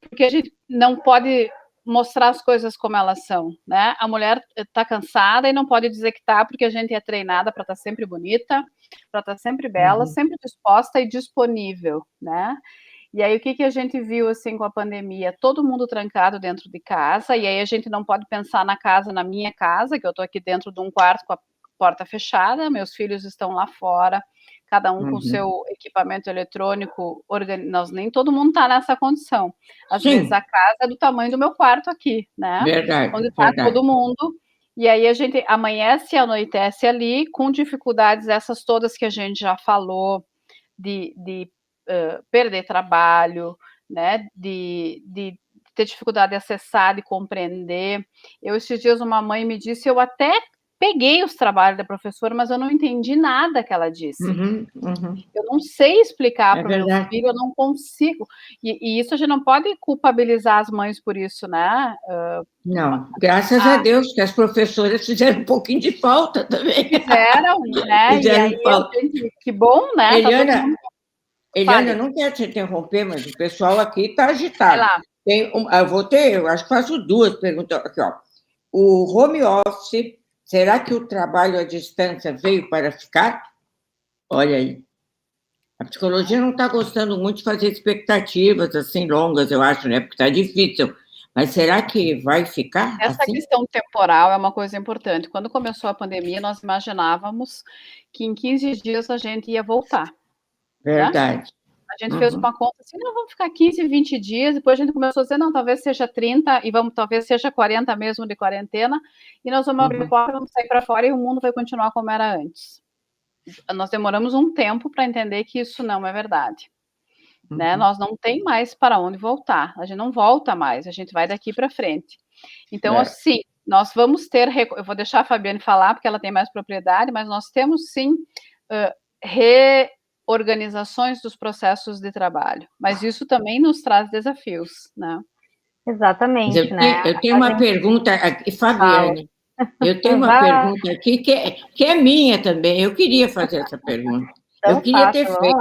porque a gente não pode mostrar as coisas como elas são, né? A mulher está cansada e não pode dizer que está, porque a gente é treinada para estar sempre bonita, para estar sempre bela, sempre disposta e disponível, né? E aí, o que a gente viu, assim, com a pandemia? Todo mundo trancado dentro de casa, e aí a gente não pode pensar na minha casa, que eu estou aqui dentro de um quarto com a porta fechada, meus filhos estão lá fora, cada um com o seu equipamento eletrônico, nem todo mundo está nessa condição. Às vezes a casa é do tamanho do meu quarto aqui, né? Verdade. Onde está todo mundo. E aí a gente amanhece e anoitece ali, com dificuldades essas todas que a gente já falou, de perder trabalho, né, de ter dificuldade de acessar, de compreender. Esses dias, uma mãe me disse, eu até peguei os trabalhos da professora, mas eu não entendi nada que ela disse. Eu não sei explicar para o meu filho, eu não consigo. E isso a gente não pode culpabilizar as mães por isso, né? Não, graças a Deus que as professoras fizeram um pouquinho de falta também. Fizeram, né? Fizeram falta. Que bom, né? Eliana, eu não quero te interromper, mas o pessoal aqui está agitado. Vai lá. Eu acho que faço duas perguntas aqui, ó. O home office, será que o trabalho à distância veio para ficar? Olha aí. A psicologia não está gostando muito de fazer expectativas assim longas, eu acho, né? Porque está difícil. Mas será que vai ficar? Essa questão temporal é uma coisa importante. Quando começou a pandemia, nós imaginávamos que em 15 dias a gente ia voltar. Verdade. Né? A gente fez uma conta assim, não, vamos ficar 15, 20 dias, depois a gente começou a dizer, não, talvez seja 30, e talvez seja 40 mesmo de quarentena, e nós vamos abrir a porta, vamos sair para fora e o mundo vai continuar como era antes. Nós demoramos um tempo para entender que isso não é verdade. Né? Nós não tem mais para onde voltar, a gente não volta mais, a gente vai daqui para frente. Então, assim, nós vamos ter, eu vou deixar a Fabiane falar, porque ela tem mais propriedade, mas nós temos, sim, reorganizações dos processos de trabalho, mas isso também nos traz desafios, né? Exatamente, né? Eu tenho uma pergunta aqui, Fabiane, eu tenho uma pergunta aqui que é minha também, eu queria fazer essa pergunta. Então, eu queria ter feito.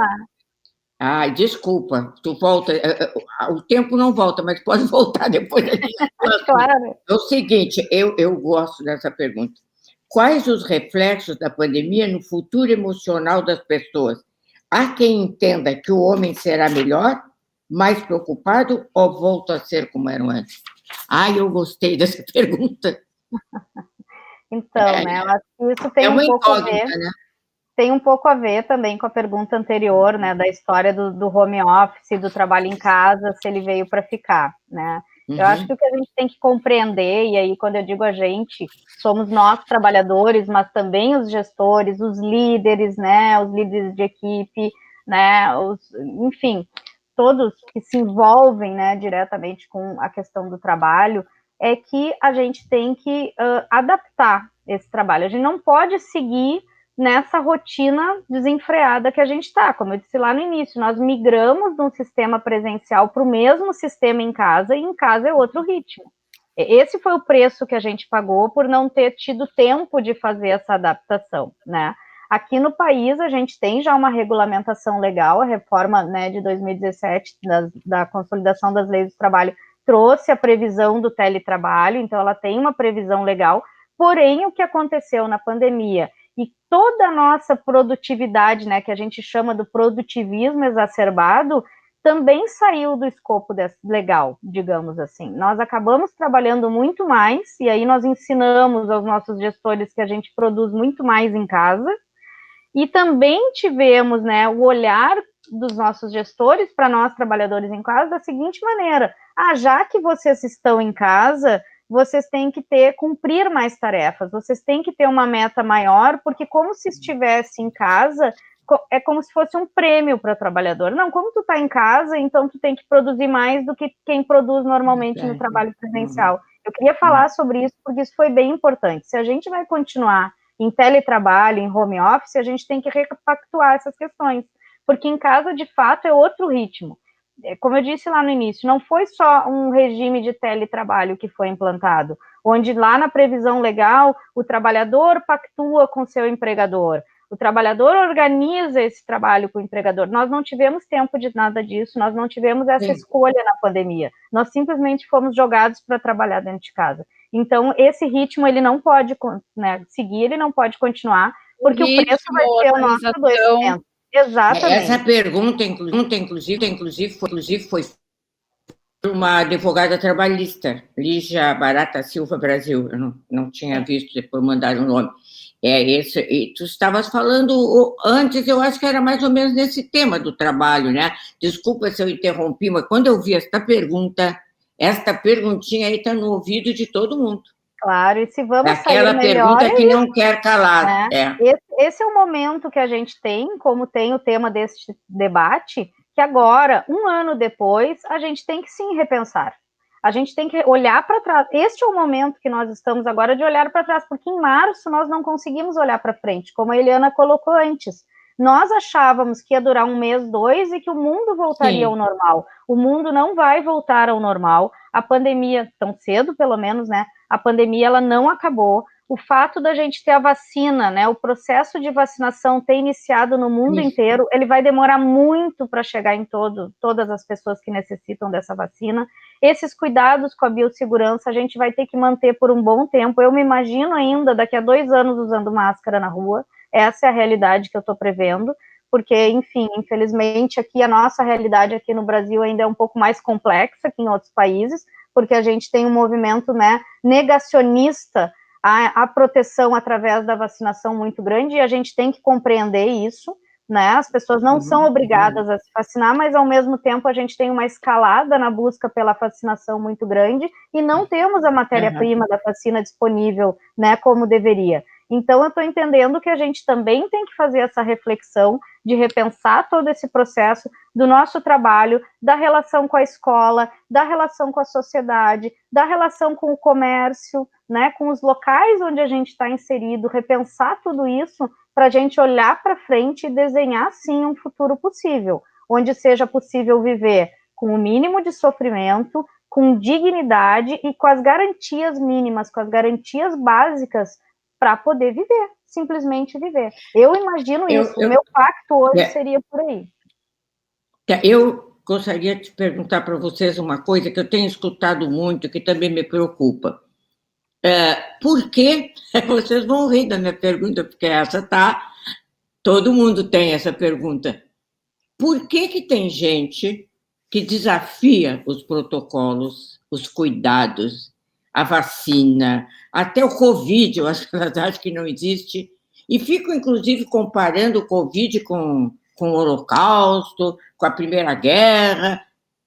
Ai, desculpa, tu volta, o tempo não volta, mas pode voltar depois da minha. Claro. É o seguinte, eu gosto dessa pergunta. Quais os reflexos da pandemia no futuro emocional das pessoas? Há quem entenda que o homem será melhor, mais preocupado, ou volta a ser como eram antes? Ai, eu gostei dessa pergunta. Então, né, eu acho que isso tem um pouco a ver, né? Tem um pouco a ver também com a pergunta anterior, né, da história do home office, do trabalho em casa, se ele veio para ficar, né? Eu acho que o que a gente tem que compreender, e aí quando eu digo a gente, somos nós trabalhadores, mas também os gestores, os líderes, né, os líderes de equipe, né, enfim, todos que se envolvem, né, diretamente com a questão do trabalho, é que a gente tem que adaptar esse trabalho. A gente não pode seguir nessa rotina desenfreada que a gente está. Como eu disse lá no início, nós migramos de um sistema presencial para o mesmo sistema em casa, e em casa é outro ritmo. Esse foi o preço que a gente pagou por não ter tido tempo de fazer essa adaptação, né? Aqui no país, a gente tem já uma regulamentação legal, a reforma, né, de 2017, da consolidação das leis do trabalho, trouxe a previsão do teletrabalho, então ela tem uma previsão legal, porém, o que aconteceu na pandemia e toda a nossa produtividade, né, que a gente chama do produtivismo exacerbado, também saiu do escopo legal, digamos assim. Nós acabamos trabalhando muito mais, e aí nós ensinamos aos nossos gestores que a gente produz muito mais em casa, e também tivemos, né, o olhar dos nossos gestores para nós, trabalhadores em casa, da seguinte maneira: já que vocês estão em casa, vocês têm que cumprir mais tarefas, vocês têm que ter uma meta maior, porque como se estivesse em casa, é como se fosse um prêmio para o trabalhador. Não, como tu está em casa, então tu tem que produzir mais do que quem produz normalmente no trabalho presencial. Eu queria falar sobre isso, porque isso foi bem importante. Se a gente vai continuar em teletrabalho, em home office, a gente tem que repactuar essas questões, porque em casa, de fato, é outro ritmo. Como eu disse lá no início, não foi só um regime de teletrabalho que foi implantado, onde lá na previsão legal, o trabalhador pactua com seu empregador, o trabalhador organiza esse trabalho com o empregador. Nós não tivemos tempo de nada disso, nós não tivemos essa escolha na pandemia, nós simplesmente fomos jogados para trabalhar dentro de casa. Então, esse ritmo, ele não pode, né, seguir, ele não pode continuar, porque o preço vai ser o nosso adoecimento. Exatamente. Essa pergunta, inclusive foi uma advogada trabalhista, Lígia Barata Silva Brasil, eu não tinha visto, depois mandaram o nome. E tu estavas falando antes, eu acho que era mais ou menos nesse tema do trabalho, né? Desculpa se eu interrompi, mas quando eu vi esta perguntinha aí está no ouvido de todo mundo. Claro, e se vamos aquela sair melhor, pergunta que não quer calar. Né? Esse é o momento que a gente tem, como tem o tema deste debate, que agora, um ano depois, a gente tem que sim repensar. A gente tem que olhar para trás. Este é o momento que nós estamos agora de olhar para trás, porque em março nós não conseguimos olhar para frente, como a Eliana colocou antes. Nós achávamos que ia durar 1 mês, 2, e que o mundo voltaria ao normal. O mundo não vai voltar ao normal. A pandemia, tão cedo pelo menos, né? A pandemia, ela não acabou. O fato da gente ter a vacina, né? O processo de vacinação ter iniciado no mundo inteiro, ele vai demorar muito para chegar em todas as pessoas que necessitam dessa vacina. Esses cuidados com a biossegurança a gente vai ter que manter por um bom tempo. Eu me imagino ainda daqui a 2 anos usando máscara na rua. Essa é a realidade que eu estou prevendo, porque, enfim, infelizmente, aqui a nossa realidade aqui no Brasil ainda é um pouco mais complexa que em outros países, porque a gente tem um movimento, né, negacionista à proteção através da vacinação muito grande, e a gente tem que compreender isso, né? As pessoas não são obrigadas a se vacinar, mas ao mesmo tempo a gente tem uma escalada na busca pela vacinação muito grande, e não temos a matéria-prima da vacina disponível, né, como deveria. Então, eu estou entendendo que a gente também tem que fazer essa reflexão de repensar todo esse processo do nosso trabalho, da relação com a escola, da relação com a sociedade, da relação com o comércio, né, com os locais onde a gente está inserido, repensar tudo isso para a gente olhar para frente e desenhar, sim, um futuro possível, onde seja possível viver com o mínimo de sofrimento, com dignidade e com as garantias mínimas, com as garantias básicas para poder viver, simplesmente viver. Eu imagino isso, o meu pacto hoje seria por aí. Eu gostaria de perguntar para vocês uma coisa que eu tenho escutado muito, que também me preocupa. Por que, vocês vão rir da minha pergunta, porque essa todo mundo tem essa pergunta. Por que tem gente que desafia os protocolos, os cuidados, a vacina, até o Covid, eu acho que elas acham que não existe, e ficam, inclusive, comparando o Covid com o Holocausto, com a Primeira Guerra,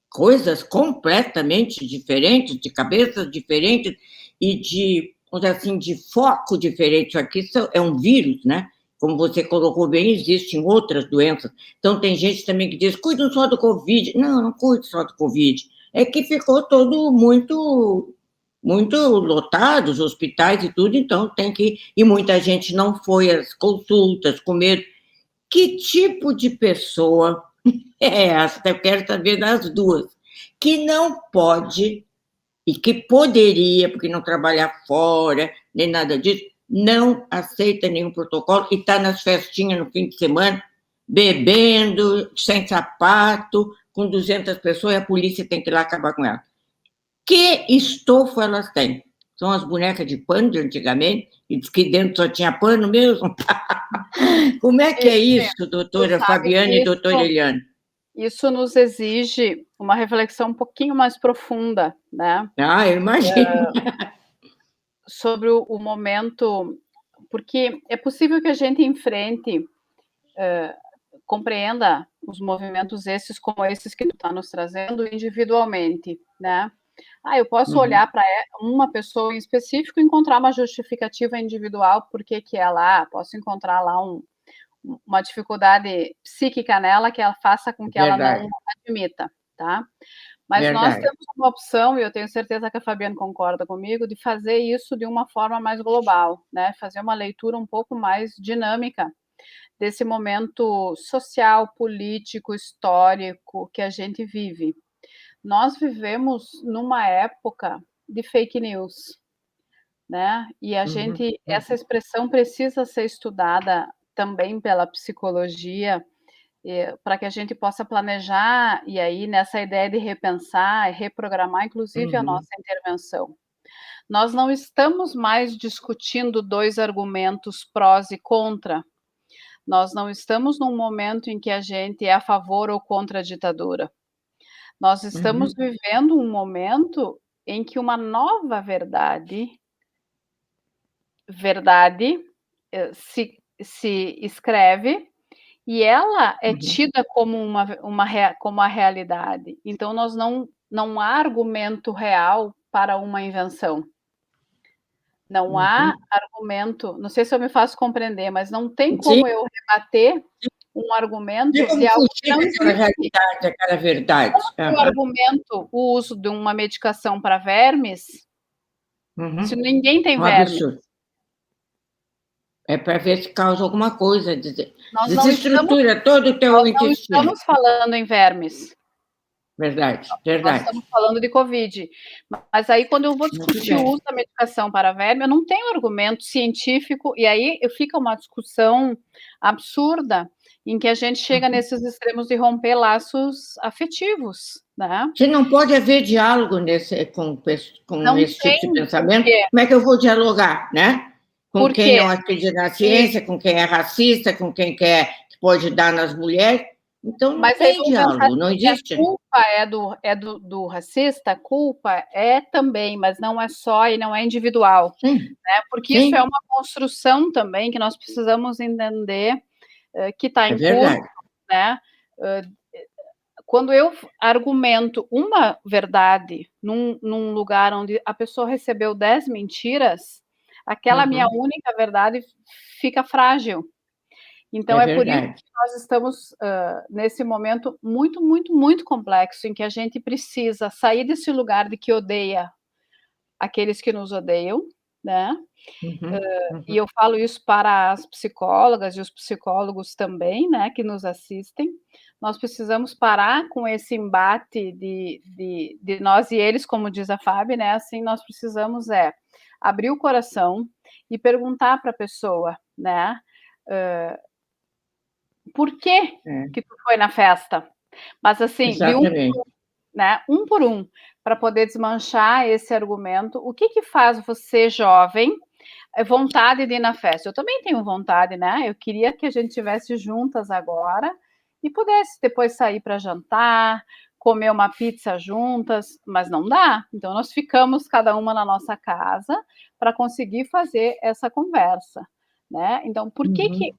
coisas completamente diferentes, de cabeças diferentes e de, vamos dizer assim, de foco diferente. Isso aqui é um vírus, né? como você colocou bem, existem outras doenças. Então, tem gente também que diz, cuidam só do Covid. Não, não cuide só do Covid. É que ficou todo muito lotado, os hospitais e tudo, então tem que... E muita gente não foi às consultas, com medo. Que tipo de pessoa é essa? Eu quero saber das duas. Que não pode, e que poderia, porque não trabalha fora, nem nada disso, não aceita nenhum protocolo e está nas festinhas no fim de semana, bebendo, sem sapato, com 200 pessoas, e a polícia tem que ir lá acabar com ela. Que estofo elas têm? São as bonecas de pano de antigamente, e diz que dentro só tinha pano mesmo. Como é que é isso, doutora Fabiane e doutora Eliane? Isso nos exige uma reflexão um pouquinho mais profunda, né? Ah, eu imagino. Sobre o momento, porque é possível que a gente enfrente, compreenda os movimentos esses como esses que tu está nos trazendo individualmente, né? Eu posso olhar para uma pessoa em específico e encontrar uma justificativa individual por que ela, posso encontrar lá uma dificuldade psíquica nela que ela faça com que ela não admita, tá? Mas nós temos uma opção, e eu tenho certeza que a Fabiane concorda comigo, de fazer isso de uma forma mais global, né? Fazer uma leitura um pouco mais dinâmica desse momento social, político, histórico que a gente vive. Nós vivemos numa época de fake news, né? E a gente, essa expressão precisa ser estudada também pela psicologia, para que a gente possa planejar, e aí nessa ideia de repensar e reprogramar, inclusive, a nossa intervenção. Nós não estamos mais discutindo dois argumentos prós e contra. Nós não estamos num momento em que a gente é a favor ou contra a ditadura. Nós estamos vivendo um momento em que uma nova verdade se escreve e ela é tida como como a realidade. Então, não há argumento real para uma invenção. Não há argumento, não sei se eu me faço compreender, mas não tem como eu rebater um argumento de algo que não existe. Realidade, aquela verdade. O argumento, o uso de uma medicação para vermes, se ninguém tem vermes. Absurdo. É para ver se causa alguma coisa, desestrutura todo o teu intestino. Nós não estamos falando em vermes. Verdade. Nós estamos falando de Covid. Mas aí, quando eu vou discutir o uso da medicação para verme, eu não tenho argumento científico, e aí fica uma discussão absurda, em que a gente chega nesses extremos de romper laços afetivos, né? Se não pode haver diálogo com esse tipo de pensamento, como é que eu vou dialogar, né? Com quem não acredita na ciência, com quem é racista, com quem que pode dar nas mulheres. Então, não tem diálogo, não existe. A culpa é do racista, a culpa é também, mas não é só e não é individual. Né? Porque isso é uma construção também que nós precisamos entender que está em curso. Né? Quando eu argumento uma verdade num lugar onde a pessoa recebeu 10 mentiras, aquela minha única verdade fica frágil. Então, é por isso que nós estamos nesse momento muito, muito, muito complexo, em que a gente precisa sair desse lugar de que odeia aqueles que nos odeiam, né? E eu falo isso para as psicólogas e os psicólogos também, né, que nos assistem. Nós precisamos parar com esse embate de nós e eles, como diz a Fábio, né? Assim, nós precisamos abrir o coração e perguntar para a pessoa, né? Por que tu foi na festa? Mas assim, um por um, para poder desmanchar esse argumento. O que faz você, jovem, vontade de ir na festa? Eu também tenho vontade, né? Eu queria que a gente estivesse juntas agora e pudesse depois sair para jantar, comer uma pizza juntas, mas não dá. Então, nós ficamos cada uma na nossa casa para conseguir fazer essa conversa, né? Então, por que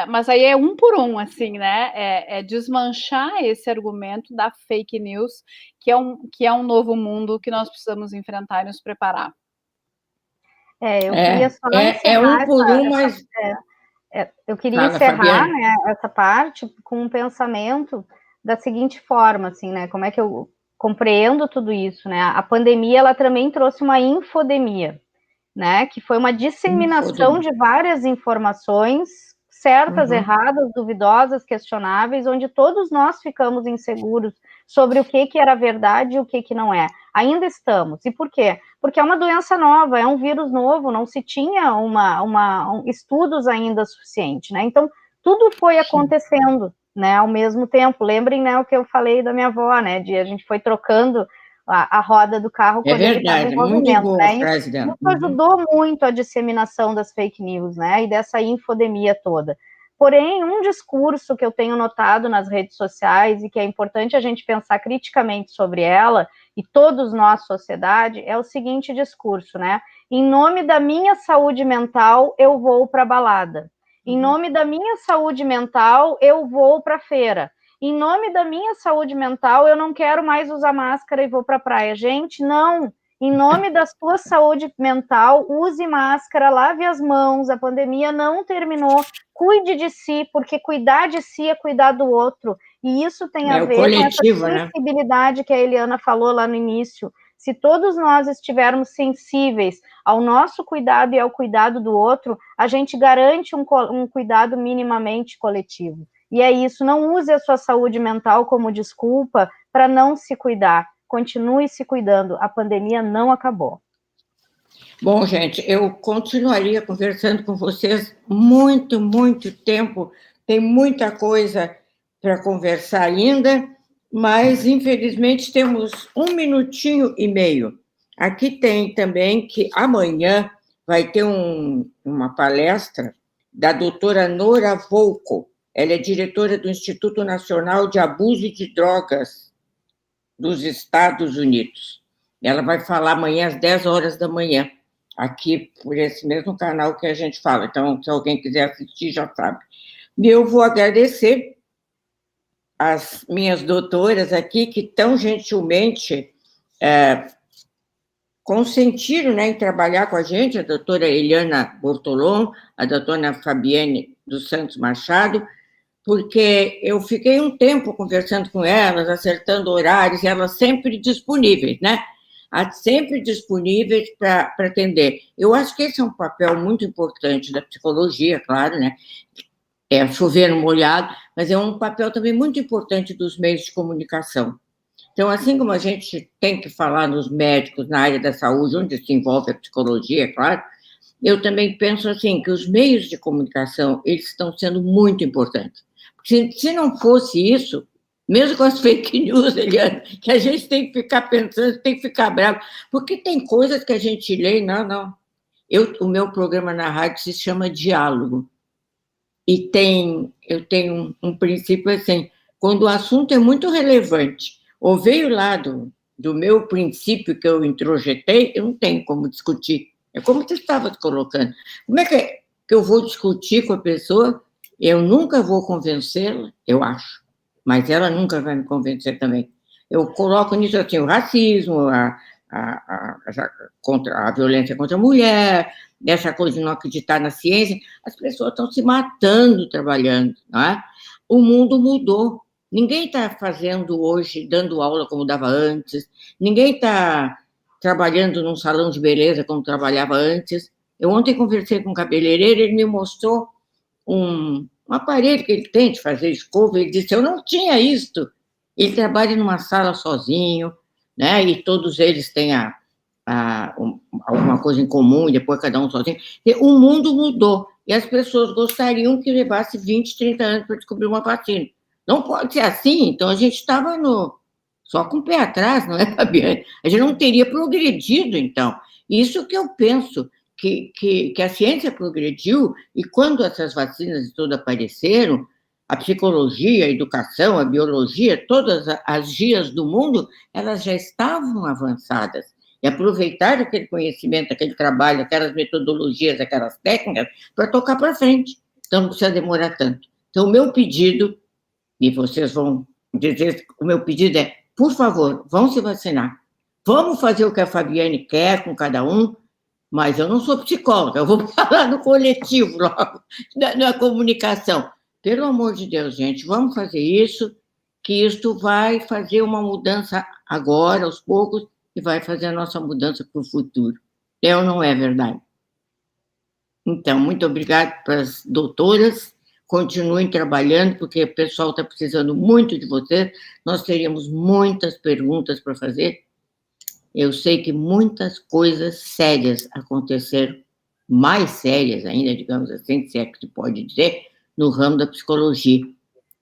mas aí é um por um, assim, né? É desmanchar esse argumento da fake news, que é um novo mundo que nós precisamos enfrentar e nos preparar. Eu queria só um por um, mas Eu queria Fala, encerrar, Fabiane. né, essa parte com um pensamento da seguinte forma, assim, né, como é que eu compreendo tudo isso, né? A pandemia, ela também trouxe uma infodemia, né, que foi uma disseminação de várias informações, certas, erradas, duvidosas, questionáveis, onde todos nós ficamos inseguros sobre o que era verdade e o que não é. Ainda estamos. E por quê? Porque é uma doença nova, é um vírus novo, não se tinha estudos ainda suficiente, né? Então, tudo foi acontecendo, né, ao mesmo tempo. Lembrem, né, o que eu falei da minha avó, né, de a gente foi trocando a roda do carro quando ele estava em movimento, muito boa né? a frase dela. Isso ajudou muito a disseminação das fake news, né? E dessa infodemia toda. Porém, um discurso que eu tenho notado nas redes sociais e que é importante a gente pensar criticamente sobre ela, e todos nós, sociedade, é o seguinte discurso, né? Em nome da minha saúde mental, eu vou para a balada. Em nome da minha saúde mental, eu vou para a feira. Em nome da minha saúde mental, eu não quero mais usar máscara e vou para a praia. Gente, não. Em nome da sua saúde mental, use máscara, lave as mãos, a pandemia não terminou. Cuide de si, porque cuidar de si é cuidar do outro. E isso tem a ver com essa sensibilidade, né, que a Eliana falou lá no início. Se todos nós estivermos sensíveis ao nosso cuidado e ao cuidado do outro, a gente garante um cuidado minimamente coletivo. E é isso, não use a sua saúde mental como desculpa para não se cuidar. Continue se cuidando, a pandemia não acabou. Bom, gente, eu continuaria conversando com vocês muito, muito tempo. Tem muita coisa para conversar ainda, mas, infelizmente, temos 1 minutinho e meio. Aqui tem também que amanhã vai ter uma palestra da doutora Nora Volkow. Ela é diretora do Instituto Nacional de Abuso de Drogas dos Estados Unidos. Ela vai falar amanhã às 10 horas da manhã, aqui por esse mesmo canal que a gente fala. Então, se alguém quiser assistir, já sabe. E eu vou agradecer as minhas doutoras aqui, que tão gentilmente consentiram, né, em trabalhar com a gente, a doutora Eliana Bortolom, a doutora Fabiane dos Santos Machado, porque eu fiquei um tempo conversando com elas, acertando horários, e elas sempre disponíveis, né? Sempre disponíveis para atender. Eu acho que esse é um papel muito importante da psicologia, claro, né? É chover no molhado, mas é um papel também muito importante dos meios de comunicação. Então, assim como a gente tem que falar nos médicos, na área da saúde, onde se envolve a psicologia, é claro, eu também penso assim, que os meios de comunicação, eles estão sendo muito importantes. Se não fosse isso, mesmo com as fake news, Eliana, que a gente tem que ficar pensando, tem que ficar bravo, porque tem coisas que a gente lê, não. O meu programa na rádio se chama Diálogo, e eu tenho um princípio assim, quando o assunto é muito relevante, ou veio lá do meu princípio que eu introjetei, eu não tenho como discutir. É como você estava colocando. Como é que eu vou discutir com a pessoa? Eu nunca vou convencê-la, eu acho, mas ela nunca vai me convencer também. Eu coloco nisso assim, o racismo, a violência contra a mulher, essa coisa de não acreditar na ciência, as pessoas estão se matando trabalhando, não é? O mundo mudou. Ninguém está fazendo hoje, dando aula como dava antes, ninguém está trabalhando num salão de beleza como trabalhava antes. Eu ontem conversei com um cabeleireiro, ele me mostrou um aparelho que ele tem de fazer escova, ele disse, eu não tinha isto. Ele trabalha numa sala sozinho, né? E todos eles têm alguma coisa em comum, e depois cada um sozinho. E o mundo mudou, e as pessoas gostariam que levasse 20, 30 anos para descobrir uma vacina. Não pode ser assim, então a gente estava só com o pé atrás, não é, Fabiane? A gente não teria progredido, então. Isso que eu penso, que a ciência progrediu, e quando essas vacinas todas apareceram, a psicologia, a educação, a biologia, todas as gias do mundo, elas já estavam avançadas. E aproveitaram aquele conhecimento, aquele trabalho, aquelas metodologias, aquelas técnicas, para tocar para frente. Então, não precisa demorar tanto. Então, o meu pedido, e vocês vão dizer, o meu pedido é, por favor, vão se vacinar. Vamos fazer o que a Fabiane quer com cada um, mas eu não sou psicóloga, eu vou falar no coletivo logo, na comunicação. Pelo amor de Deus, gente, vamos fazer isso, que isto vai fazer uma mudança agora, aos poucos, e vai fazer a nossa mudança para o futuro. É ou não é verdade? Então, muito obrigada para as doutoras, continuem trabalhando, porque o pessoal está precisando muito de vocês, nós teríamos muitas perguntas para fazer. Eu sei que muitas coisas sérias aconteceram, mais sérias ainda, digamos assim, se é que se pode dizer, no ramo da psicologia.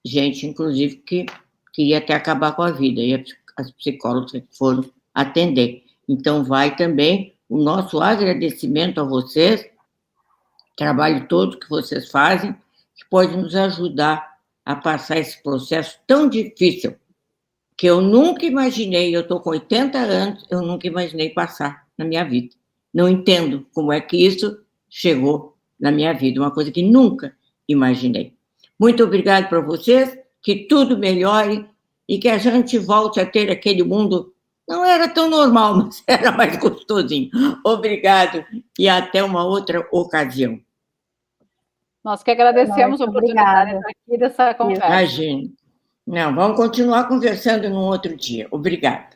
Gente, inclusive, que queria até acabar com a vida, e as psicólogas que foram atender. Então, vai também o nosso agradecimento a vocês, trabalho todo que vocês fazem, que pode nos ajudar a passar esse processo tão difícil, que eu nunca imaginei, eu estou com 80 anos, eu nunca imaginei passar na minha vida. Não entendo como é que isso chegou na minha vida, uma coisa que nunca imaginei. Muito obrigado para vocês, que tudo melhore e que a gente volte a ter aquele mundo, não era tão normal, mas era mais gostosinho. Obrigado e até uma outra ocasião. Nós que agradecemos a oportunidade de estar aqui dessa conversa. Imagina. Não, vamos continuar conversando num outro dia. Obrigada.